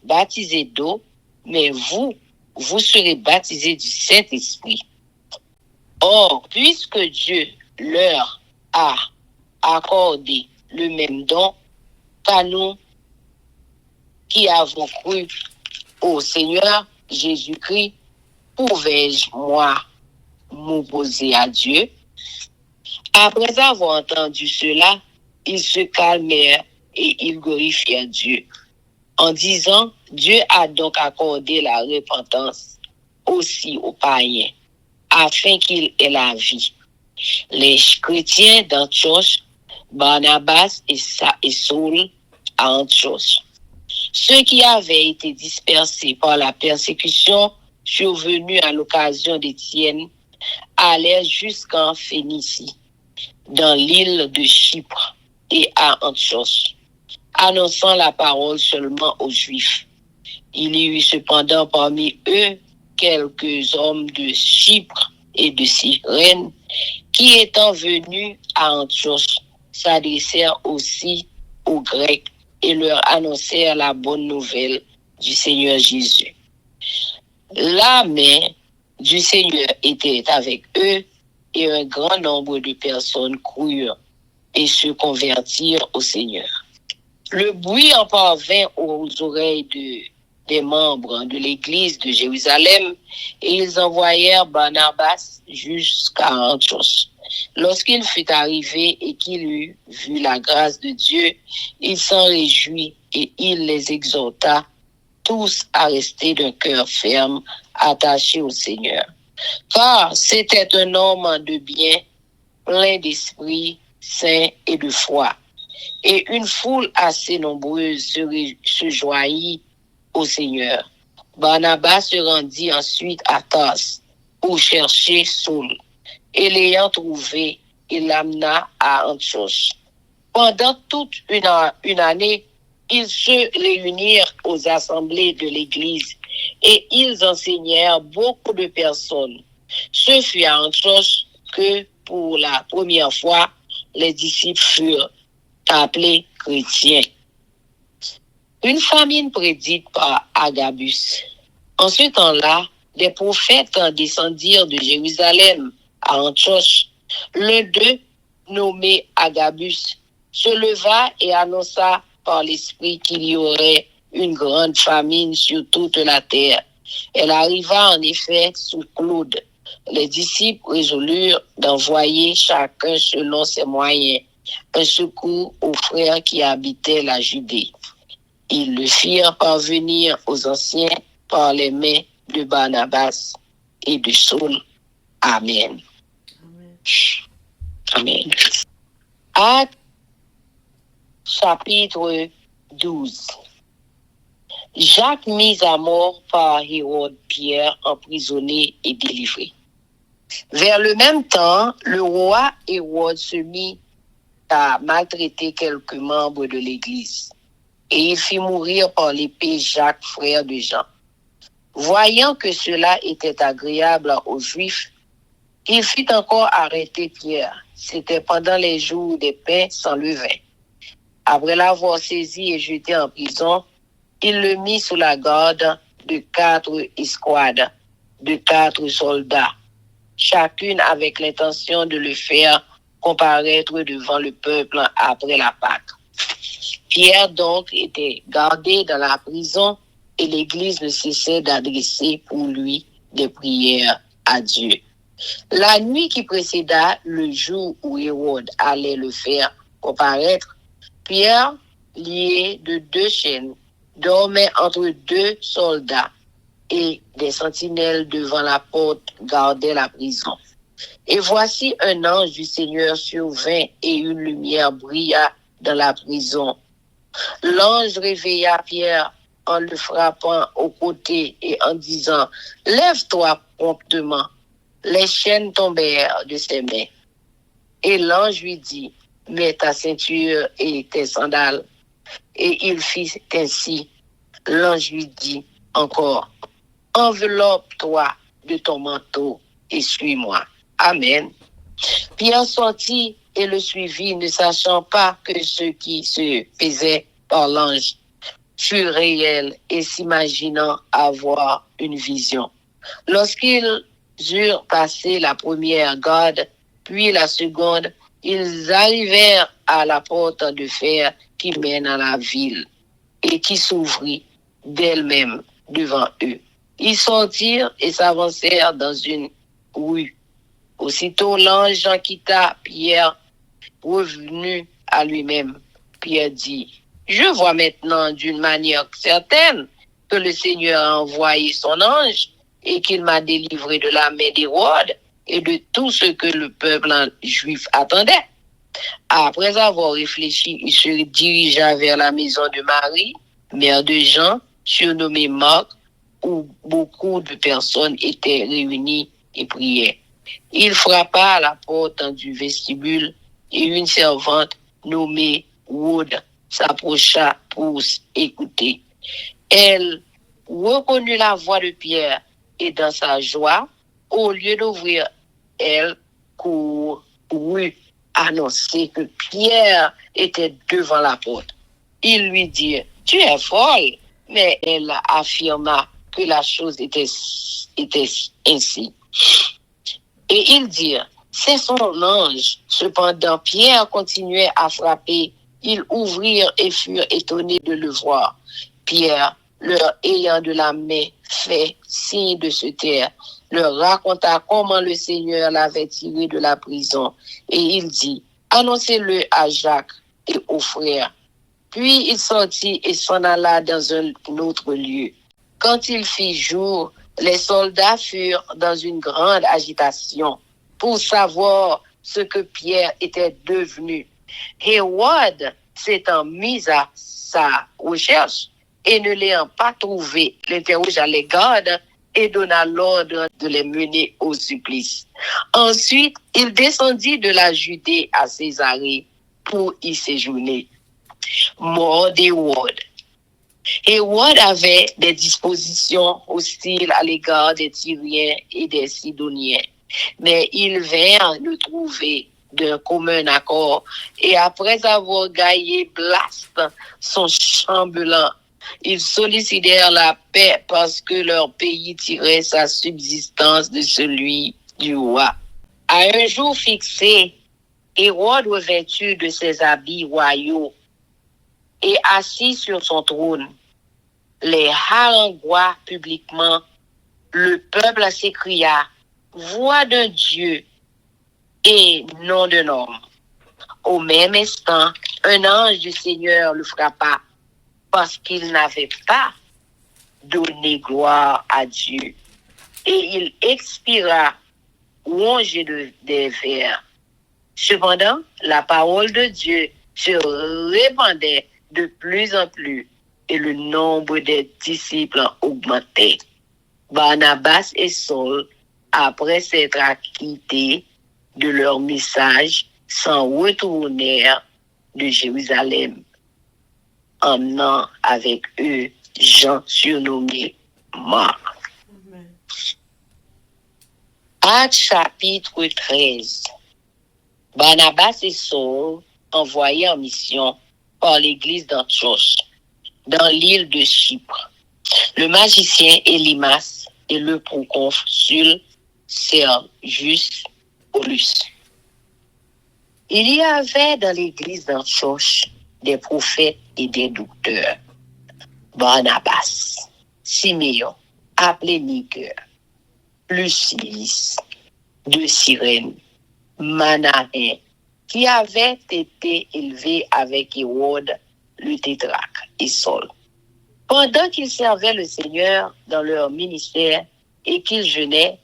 baptisé d'eau, mais vous serez baptisés du Saint-Esprit. Or, puisque Dieu leur a accordé le même don, Car nous qui avons cru au Seigneur Jésus-Christ, pouvais-je, moi, m'opposer à Dieu? Après avoir entendu cela, ils se calmèrent et ils glorifièrent Dieu, en disant, Dieu a donc accordé la repentance aussi aux païens, afin qu'ils aient la vie. Les chrétiens d'Antioche, Barnabas et Saul à Antioche. Ceux qui avaient été dispersés par la persécution survenue à l'occasion d'Étienne allèrent jusqu'en Phénicie, dans l'île de Chypre et à Antioche, annonçant la parole seulement aux Juifs. Il y eut cependant parmi eux quelques hommes de Chypre et de Cyrène qui, étant venus à Antioche, s'adressèrent aussi aux Grecs et leur annoncèrent la bonne nouvelle du Seigneur Jésus. La main du Seigneur était avec eux et un grand nombre de personnes crurent et se convertirent au Seigneur. Le bruit en parvint aux oreilles des membres de l'église de Jérusalem et ils envoyèrent Barnabas jusqu'à Antioche. Lorsqu'il fut arrivé et qu'il eut vu la grâce de Dieu, il s'en réjouit et il les exhorta tous à rester d'un cœur ferme, attachés au Seigneur. Car c'était un homme de bien, plein d'esprit saint et de foi. Et une foule assez nombreuse se joignit au Seigneur. Barnabas se rendit ensuite à Tarse pour chercher Saul. Et l'ayant trouvé, il l'amena à Antioche. Pendant toute une année, ils se réunirent aux assemblées de l'Église et ils enseignèrent beaucoup de personnes. Ce fut à Antioche que, pour la première fois, les disciples furent appelés chrétiens. Une famine prédite par Agabus. En ce temps-là, des prophètes descendirent de Jérusalem à Antioche. L'un d'eux, nommé Agabus, se leva et annonça par l'Esprit qu'il y aurait une grande famine sur toute la terre. Elle arriva en effet sous Claude. Les disciples résolurent d'envoyer chacun selon ses moyens un secours aux frères qui habitaient la Judée. Ils le firent parvenir aux anciens par les mains de Barnabas et de Saul. Amen. Amen. Acte chapitre 12. Jacques mis à mort par Hérode Pierre, emprisonné et délivré. Vers le même temps, le roi Hérode se mit à maltraiter quelques membres de l'Église, et il fit mourir par l'épée Jacques, frère de Jean. Voyant que cela était agréable aux Juifs, il fit encore arrêter Pierre. C'était pendant les jours des pains sans levain. Après l'avoir saisi et jeté en prison, il le mit sous la garde de 4 escouades, de 4 soldats, chacune avec l'intention de le faire comparaître devant le peuple après la Pâque. Pierre donc était gardé dans la prison et l'Église ne cessait d'adresser pour lui des prières à Dieu. La nuit qui précéda le jour où Hérode allait le faire comparaître, Pierre, lié de 2 chaînes, dormait entre 2 soldats et des sentinelles devant la porte gardaient la prison. Et voici un ange du Seigneur survint et une lumière brilla dans la prison. L'ange réveilla Pierre en le frappant au côté et en disant « Lève-toi promptement ». Les chaînes tombèrent de ses mains. Et l'ange lui dit « Mets ta ceinture et tes sandales ». Et il fit ainsi. L'ange lui dit encore « Enveloppe-toi de ton manteau et suis-moi ». Amen. Pierre sortit et le suivit, ne sachant pas que ce qui se faisait par l'ange fut réel et s'imaginant avoir une vision. Lorsqu'ils eurent passé la première garde, puis la seconde, ils arrivèrent à la porte de fer qui mène à la ville et qui s'ouvrit d'elle-même devant eux. Ils sortirent et s'avancèrent dans une rue. Aussitôt l'ange en quitta Pierre, revenu à lui-même. Pierre dit, « Je vois maintenant d'une manière certaine que le Seigneur a envoyé son ange et qu'il m'a délivré de la main d'Hérode et de tout ce que le peuple juif attendait. » Après avoir réfléchi, il se dirigea vers la maison de Marie, mère de Jean, surnommée Marc, où beaucoup de personnes étaient réunies et priaient. Il frappa à la porte du vestibule et une servante nommée Wood s'approcha pour écouter. Elle reconnut la voix de Pierre et dans sa joie, au lieu d'ouvrir, elle courut annoncer que Pierre était devant la porte. Il lui dit, « Tu es folle !» Mais elle affirma que la chose était ainsi. Et ils dirent, « C'est son ange. » Cependant, Pierre continuait à frapper. Ils ouvrirent et furent étonnés de le voir. Pierre, leur ayant de la main fait signe de se taire, leur raconta comment le Seigneur l'avait tiré de la prison. Et il dit, « Annoncez-le à Jacques et aux frères. » Puis il sortit et s'en alla dans un autre lieu. Quand il fit jour, les soldats furent dans une grande agitation pour savoir ce que Pierre était devenu. Hérode s'étant mis à sa recherche et ne l'ayant pas trouvé, l'interrogea les gardes et donna l'ordre de les mener au supplice. Ensuite, il descendit de la Judée à Césarée pour y séjourner. Mort d'Hérode. Hérode avait des dispositions hostiles à l'égard des Tyriens et des Sidoniens, mais ils vinrent le trouver d'un commun accord et après avoir gaillé Blaste, son chambellan, ils sollicitèrent la paix parce que leur pays tirait sa subsistance de celui du roi. À un jour fixé, Hérode, revêtu de ses habits royaux et assis sur son trône, les harangua publiquement. Le peuple s'écria, « Voix d'un Dieu et non d'un homme. » Au même instant, un ange du Seigneur le frappa parce qu'il n'avait pas donné gloire à Dieu. Et il expira rongé des vers. Cependant, la parole de Dieu se répandait de plus en plus et le nombre des disciples augmentait. Barnabas et Saul, après s'être acquittés de leur message, s'en retournèrent de Jérusalem, emmenant avec eux Jean surnommé Marc. Actes chapitre 13. Barnabas et Saul envoyés en mission par l'église d'Antioche, dans l'île de Chypre. Le magicien Élymas et le proconsul Sergius Paulus. Il y avait dans l'église d'Antioche des prophètes et des docteurs. Barnabas, Siméon, appelé Niger, Lucius, de Cyrène, Manahen, qui avait été élevé avec Hérode le tétrarque et Saul. Pendant qu'ils servaient le Seigneur dans leur ministère et qu'ils jeûnaient,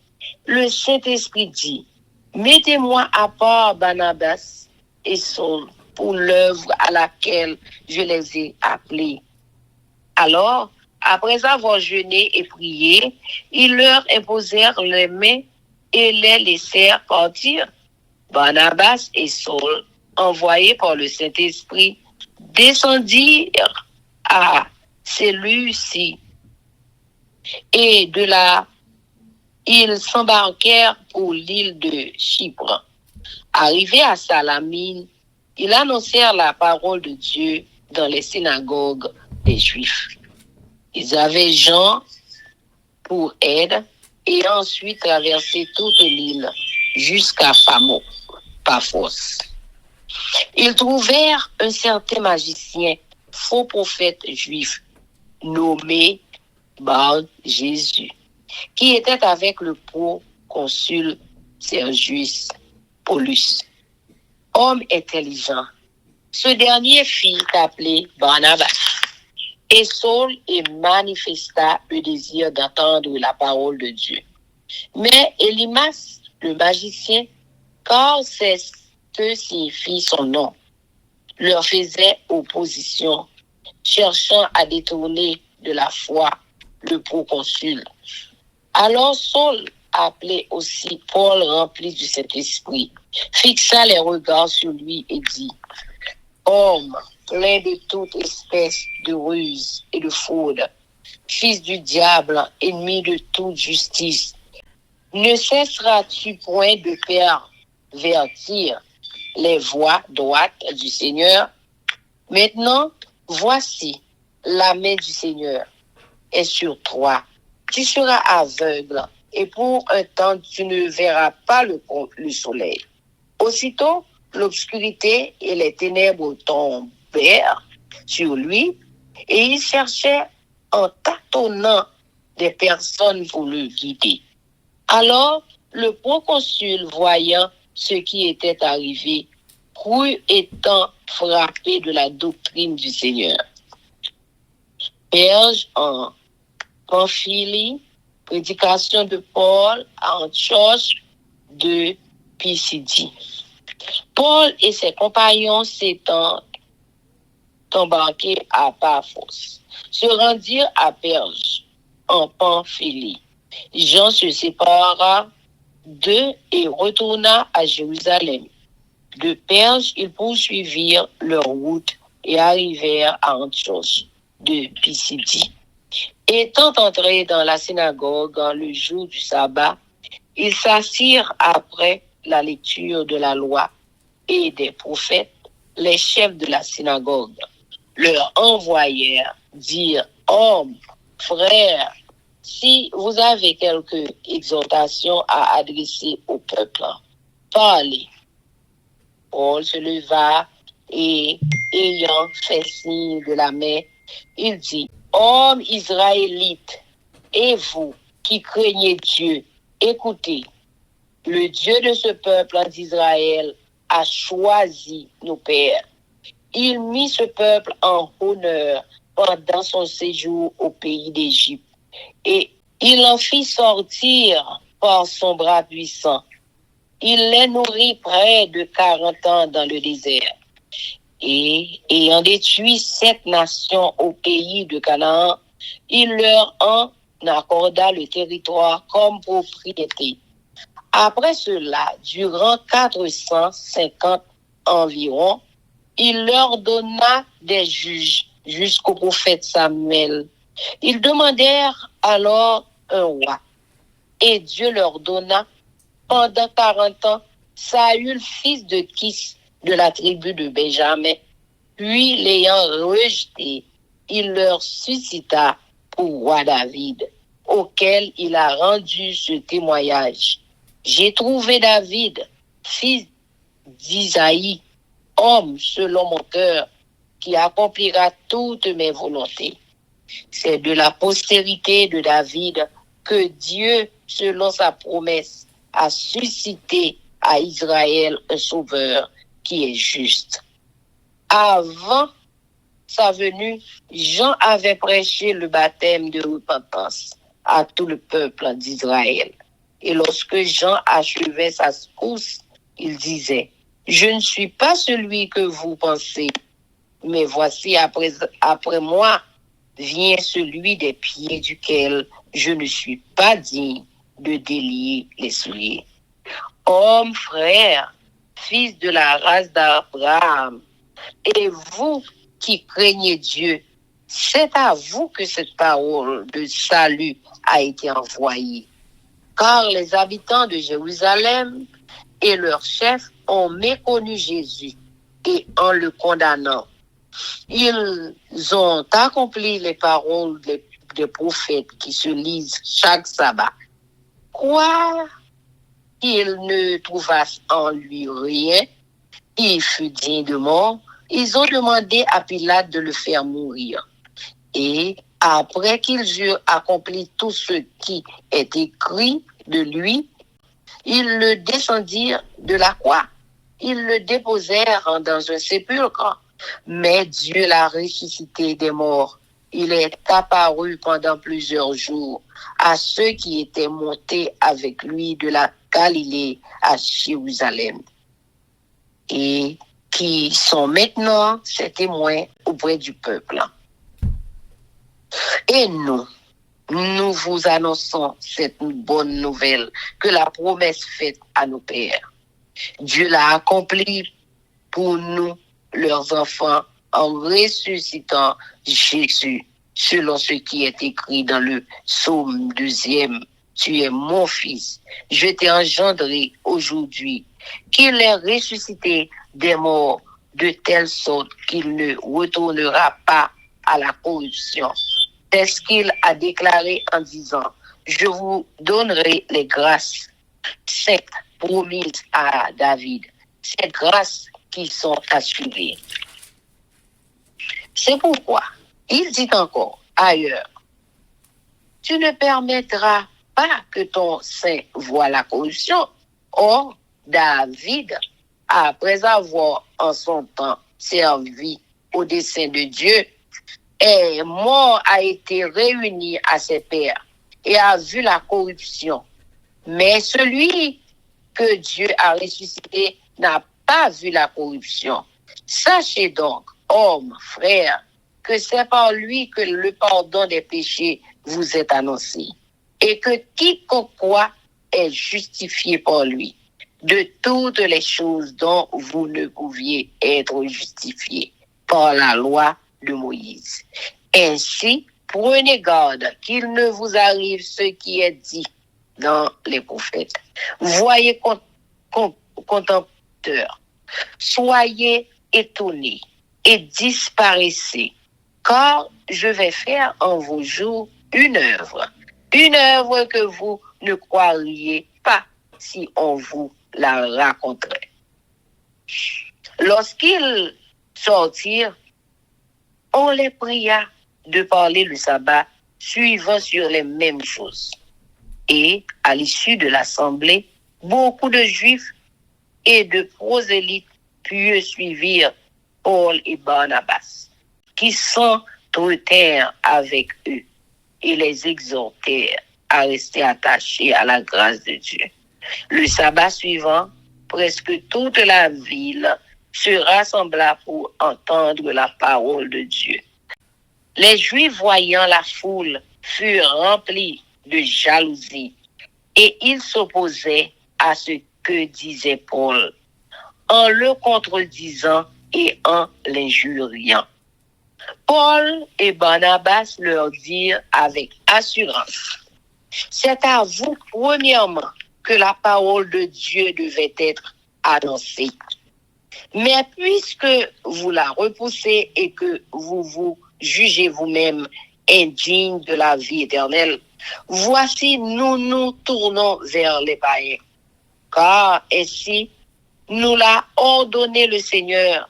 le Saint-Esprit dit, « Mettez-moi à part Barnabas et Saul pour l'œuvre à laquelle je les ai appelés. » Alors, après avoir jeûné et prié, ils leur imposèrent les mains et les laissèrent partir. Barnabas et Saul, envoyés par le Saint-Esprit, descendirent à Séleucie et de là, ils s'embarquèrent pour l'île de Chypre. Arrivés à Salamine, ils annoncèrent la parole de Dieu dans les synagogues des Juifs. Ils avaient Jean pour aide et ensuite traversé toute l'île jusqu'à Paphos. Ils trouvèrent un certain magicien, faux prophète juif, nommé Bar-Jésus, qui était avec le proconsul Sergius Paulus, homme intelligent. Ce dernier fit appeler Barnabas, et Saul y manifesta le désir d'entendre la parole de Dieu. Mais Élymas, le magicien, car c'est ce que signifie son nom, leur faisait opposition, cherchant à détourner de la foi le proconsul. Alors Saul, appelé aussi Paul rempli du Saint-Esprit, fixa les regards sur lui et dit: Homme plein de toute espèce de ruse et de fraude, fils du diable, ennemi de toute justice, ne cesseras-tu point de pervertir les voies droites du Seigneur? Maintenant, voici, la main du Seigneur est sur toi. Tu seras aveugle et pour un temps tu ne verras pas le soleil. Aussitôt, l'obscurité et les ténèbres tombèrent sur lui et il cherchait en tâtonnant des personnes pour le guider. Alors, le proconsul, voyant ce qui était arrivé, crut étant frappé de la doctrine du Seigneur. Perge en Pamphylie, prédication de Paul à Antioche de Pisidie. Paul et ses compagnons s'étant embarqués à Paphos, se rendirent à Perge en Pamphylie. Jean se sépara d'eux et retourna à Jérusalem. De Perge, ils poursuivirent leur route et arrivèrent à Antioche de Pisidie. Étant entrés dans la synagogue le jour du sabbat, ils s'assirent après la lecture de la loi et des prophètes. Les chefs de la synagogue leur envoyèrent dire: Hommes, frères, si vous avez quelque exhortation à adresser au peuple, parlez. Paul se leva et, ayant fait signe de la main, il dit: Hommes israélites, et vous qui craignez Dieu, écoutez. Le Dieu de ce peuple d'Israël a choisi nos pères. Il mit ce peuple en honneur pendant son séjour au pays d'Égypte et il en fit sortir par son bras puissant. Il les nourrit près de 40 ans dans le désert. Et ayant détruit 7 nations au pays de Canaan, il leur en accorda le territoire comme propriété. Après cela, durant 450 environ, il leur donna des juges jusqu'au prophète Samuel. Ils demandèrent alors un roi. Et Dieu leur donna pendant 40 ans Saül, fils de Kis, de la tribu de Benjamin. Puis, l'ayant rejeté, il leur suscita pour roi David, auquel il a rendu ce témoignage. J'ai trouvé David, fils d'Isaïe, homme selon mon cœur, qui accomplira toutes mes volontés. C'est de la postérité de David que Dieu, selon sa promesse, a suscité à Israël un sauveur qui est juste. Avant sa venue, Jean avait prêché le baptême de repentance à tout le peuple d'Israël. Et lorsque Jean achevait sa course, il disait: Je ne suis pas celui que vous pensez, mais voici après moi vient celui des pieds duquel je ne suis pas digne de délier les souliers. Homme, frère, fils de la race d'Abraham, et vous qui craignez Dieu, c'est à vous que cette parole de salut a été envoyée. Car les habitants de Jérusalem et leurs chefs ont méconnu Jésus et en le condamnant, ils ont accompli les paroles des prophètes qui se lisent chaque sabbat. Quoi qu'ils ne trouvassent en lui rien, il fut digne de mort, ils ont demandé à Pilate de le faire mourir. Et après qu'ils eurent accompli tout ce qui est écrit de lui, ils le descendirent de la croix. Ils le déposèrent dans un sépulcre. Mais Dieu l'a ressuscité des morts. Il est apparu pendant plusieurs jours à ceux qui étaient montés avec lui de la Galilée à Jérusalem et qui sont maintenant ses témoins auprès du peuple. Et nous vous annonçons cette bonne nouvelle que la promesse faite à nos pères. Dieu l'a accomplie pour nous, leurs enfants, en ressuscitant Jésus, selon ce qui est écrit dans le psaume 2e. Tu es mon fils, je t'ai engendré aujourd'hui, qu'il est ressuscité des morts de telle sorte qu'il ne retournera pas à la corruption. C'est ce qu'il a déclaré en disant, je vous donnerai les grâces saintes promises à David, ces grâces qui sont assurées. C'est pourquoi il dit encore ailleurs, tu ne permettras pas que ton sein voie la corruption. Or, David, après avoir en son temps servi au dessein de Dieu, est mort, a été réuni à ses pères et a vu la corruption. Mais celui que Dieu a ressuscité n'a pas vu la corruption. Sachez donc, hommes, frères, que c'est par lui que le pardon des péchés vous est annoncé, et que quiconque croit est justifié par lui de toutes les choses dont vous ne pouviez être justifiés par la loi de Moïse. Ainsi, prenez garde qu'il ne vous arrive ce qui est dit dans les prophètes. Voyez contempteurs, soyez étonnés et disparaissez, car je vais faire en vos jours une œuvre que vous ne croiriez pas si on vous la raconterait. Lorsqu'ils sortirent, on les pria de parler le sabbat suivant sur les mêmes choses. Et à l'issue de l'assemblée, beaucoup de Juifs et de prosélytes pieux suivirent Paul et Barnabas, qui s'entretinrent avec eux et les exhortèrent à rester attachés à la grâce de Dieu. Le sabbat suivant, presque toute la ville se rassembla pour entendre la parole de Dieu. Les Juifs, voyant la foule, furent remplis de jalousie et ils s'opposaient à ce que disait Paul, en le contredisant et en l'injuriant. Paul et Barnabas leur dirent avec assurance, c'est à vous premièrement que la parole de Dieu devait être annoncée. Mais puisque vous la repoussez et que vous vous jugez vous-même indigne de la vie éternelle, voici nous nous tournons vers les païens. Car ainsi nous l'a ordonné le Seigneur,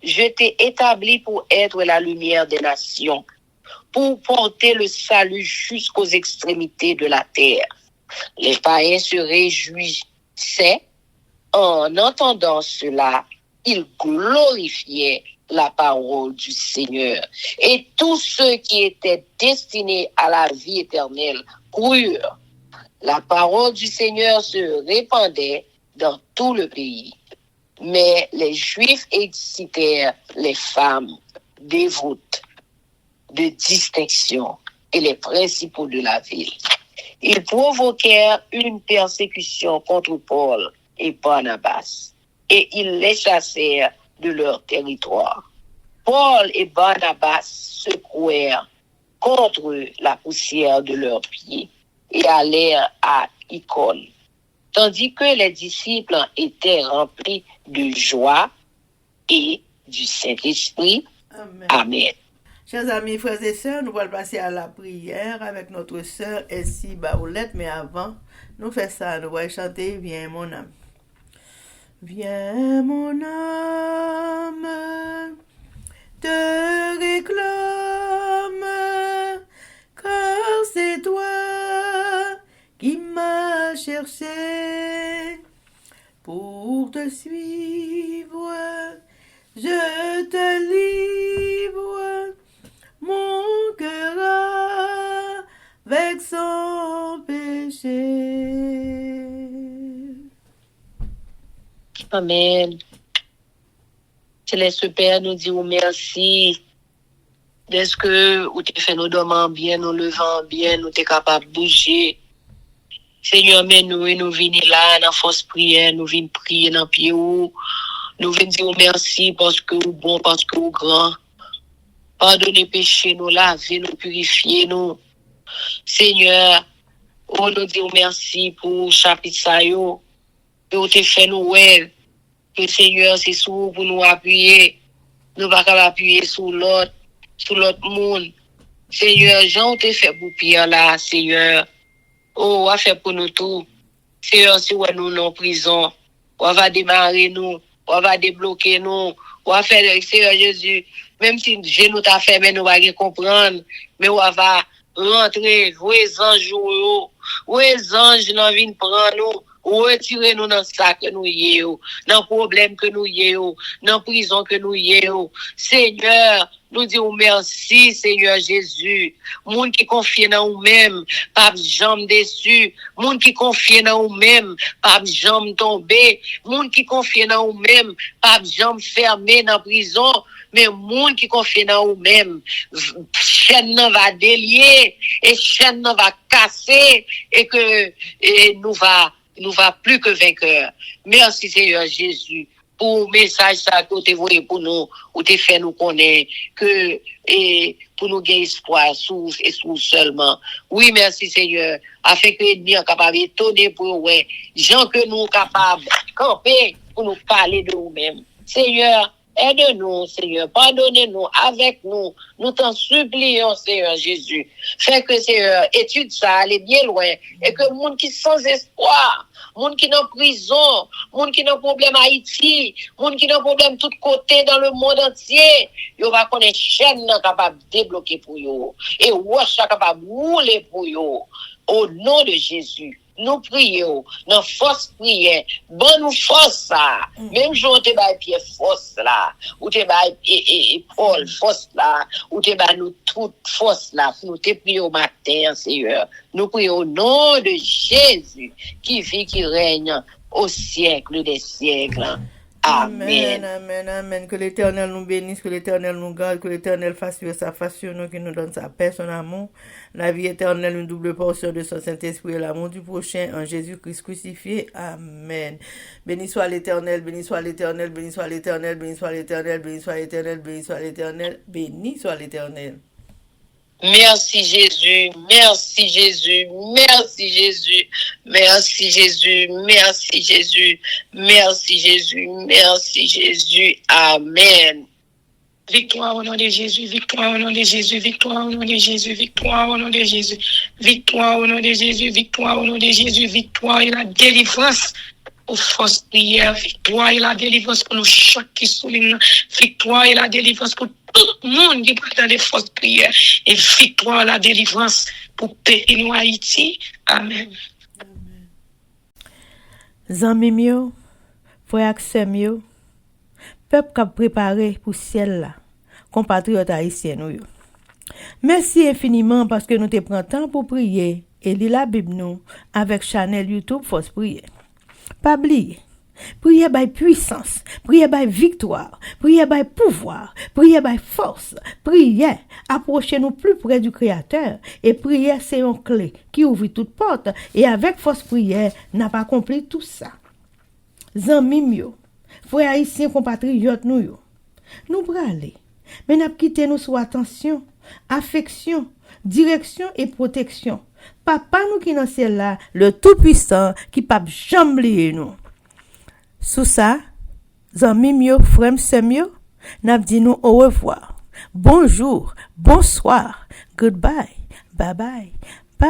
je t'ai établi pour être la lumière des nations, pour porter le salut jusqu'aux extrémités de la terre. Les païens se réjouissaient en entendant cela, ils glorifiaient la parole du Seigneur. Et tous ceux qui étaient destinés à la vie éternelle crurent. La parole du Seigneur se répandait dans tout le pays. Mais les Juifs excitèrent les femmes dévotes de distinction et les principaux de la ville. Ils provoquèrent une persécution contre Paul et Barnabas et ils les chassèrent de leur territoire. Paul et Barnabas secouèrent contre la poussière de leurs pieds et allèrent à Icône, tandis que les disciples étaient remplis de joie et du Saint-Esprit. Amen. Amen. Chers amis, frères et sœurs, nous allons passer à la prière avec notre sœur Essie Baoulette, mais avant, nous faisons ça, nous allons chanter « Viens mon âme ». Viens mon âme, te réclame, car c'est toi qui m'as cherché pour te suivre. Je te livre mon cœur avec son péché. Amen. Céleste Père, nous disons merci. Est-ce que vous t'es fait nous dormir bien, nous levant bien, nous t'es capable de bouger. Seigneur, mais nous venons là, dans force prière, nous venons prier dans pied où. Nous venons dire merci parce que vous bon, parce que vous grand. Pardonnez péché, nous laver, nous purifier, nous. Seigneur, nous disons merci pour chapitre ça yo. Que vous t'es fait nous ouais. Que Seigneur, c'est sous pour nous appuyer. Nous pas capable appuyer sur l'autre monde. Seigneur, Jean t'es fait pour Pierre là, Seigneur. Oh, a fait pour nous tout. Seigneur, si ouais nous en prison, on va démarrer nous, on va débloquer nous, on va faire Seigneur Jésus. Même si je nous t'a fait, mais nous va rien comprendre, mais on va rentrer, les anges, les anges nous viennent prendre nous. Retirer nous dans ça que nous y est, dans le problème que nous y est, dans la prison que nous y est. Seigneur, nous disons merci, Seigneur Jésus. Moun qui confie dans nous-mêmes, pas jamais déçu. Moun qui confie dans nous-mêmes, pas jamais tombé. Moun qui confie dans nous-mêmes, pas jamais fermé dans la prison. Mais moun qui confie dans nous-mêmes, chaîne va délier, et chaîne va casser, et que nous va plus que vainqueur. Merci Seigneur Jésus pour le message ça que tu voyé pour nous, ou tu fait nous connaître que et pour nous gagner espoir sous et sous seulement. Oui, merci Seigneur, afin que l'ennemi est capable de tourner pour ouais, gens que nous capables camper pour nous parler de nous-mêmes. Seigneur, aide-nous, Seigneur. Pardonnez-nous avec nous. Nous t'en supplions, Seigneur Jésus. Fais que, Seigneur, étude ça, aller bien loin. Et que le monde qui sans espoir, monde qui est en prison, monde qui est en problème Haïti, monde qui est en problème tout côté dans le monde entier, il va connaître chaîne capable de débloquer pour eux. Et wash capable de rouler pour eux. Au nom de Jésus. Nous prions, dans force prière, bon nous force ça. Même jour te bail Pierre force là, ou te bail Paul force là, ou te bail nous toute force là, nous te prions au matin, Seigneur. Nous prions au nom de Jésus, qui vit, qui règne au siècle des siècles. Amen. Amen, amen. Que l'Éternel nous bénisse, que l'Éternel nous garde, que l'Éternel fasse sa face sur nous, qu'il nous donne sa paix, son amour, la vie éternelle, une double portion de son Saint-Esprit et l'amour du prochain en Jésus-Christ crucifié. Amen. Béni soit l'Éternel, béni soit l'Éternel, béni soit l'Éternel, béni soit l'Éternel, béni soit l'Éternel, béni soit l'Éternel, béni soit l'Éternel. Merci Jésus, merci Jésus, merci Jésus, merci Jésus, merci Jésus, merci Jésus, merci Jésus. Amen. Victoire au nom de Jésus, victoire au nom de Jésus, victoire au nom de Jésus, victoire au nom de Jésus, victoire au nom de Jésus, victoire au nom de Jésus, victoire et la délivrance aux fausses prières, victoire et la délivrance pour nous chocs qui soulignent, victoire et la délivrance pour tout le monde qui parle dans les fausses prières, et victoire et la délivrance pour pays nous Haïti. Amen. Zanmim yo, frère aksem yo, peuple qui a préparé pour ciel là, compatriotes haïtiens nous yo. Merci infiniment parce que nous te prenons temps pour prier et lire la Bible nous avec channel YouTube Force Prière. Pas oublier, prier by puissance, prier by victoire, prier by pouvoir, prier by force, prier, approchez-nous plus près du Créateur et prier c'est une clé qui ouvre toute porte et avec force prière n'a pas accompli tout ça. Zanmim yo, frères haïtiens compatriotes nous yo, nous braler, mais n'a quitté nous sous attention, affection, direction et protection. Papa nous qui dans ciel là, le tout-puissant qui pas jamais oublier nous. Sous ça, zanmim yo, frère sem yo, n'a dit nous au revoir. Bonjour, bonsoir, goodbye, bye bye, bye.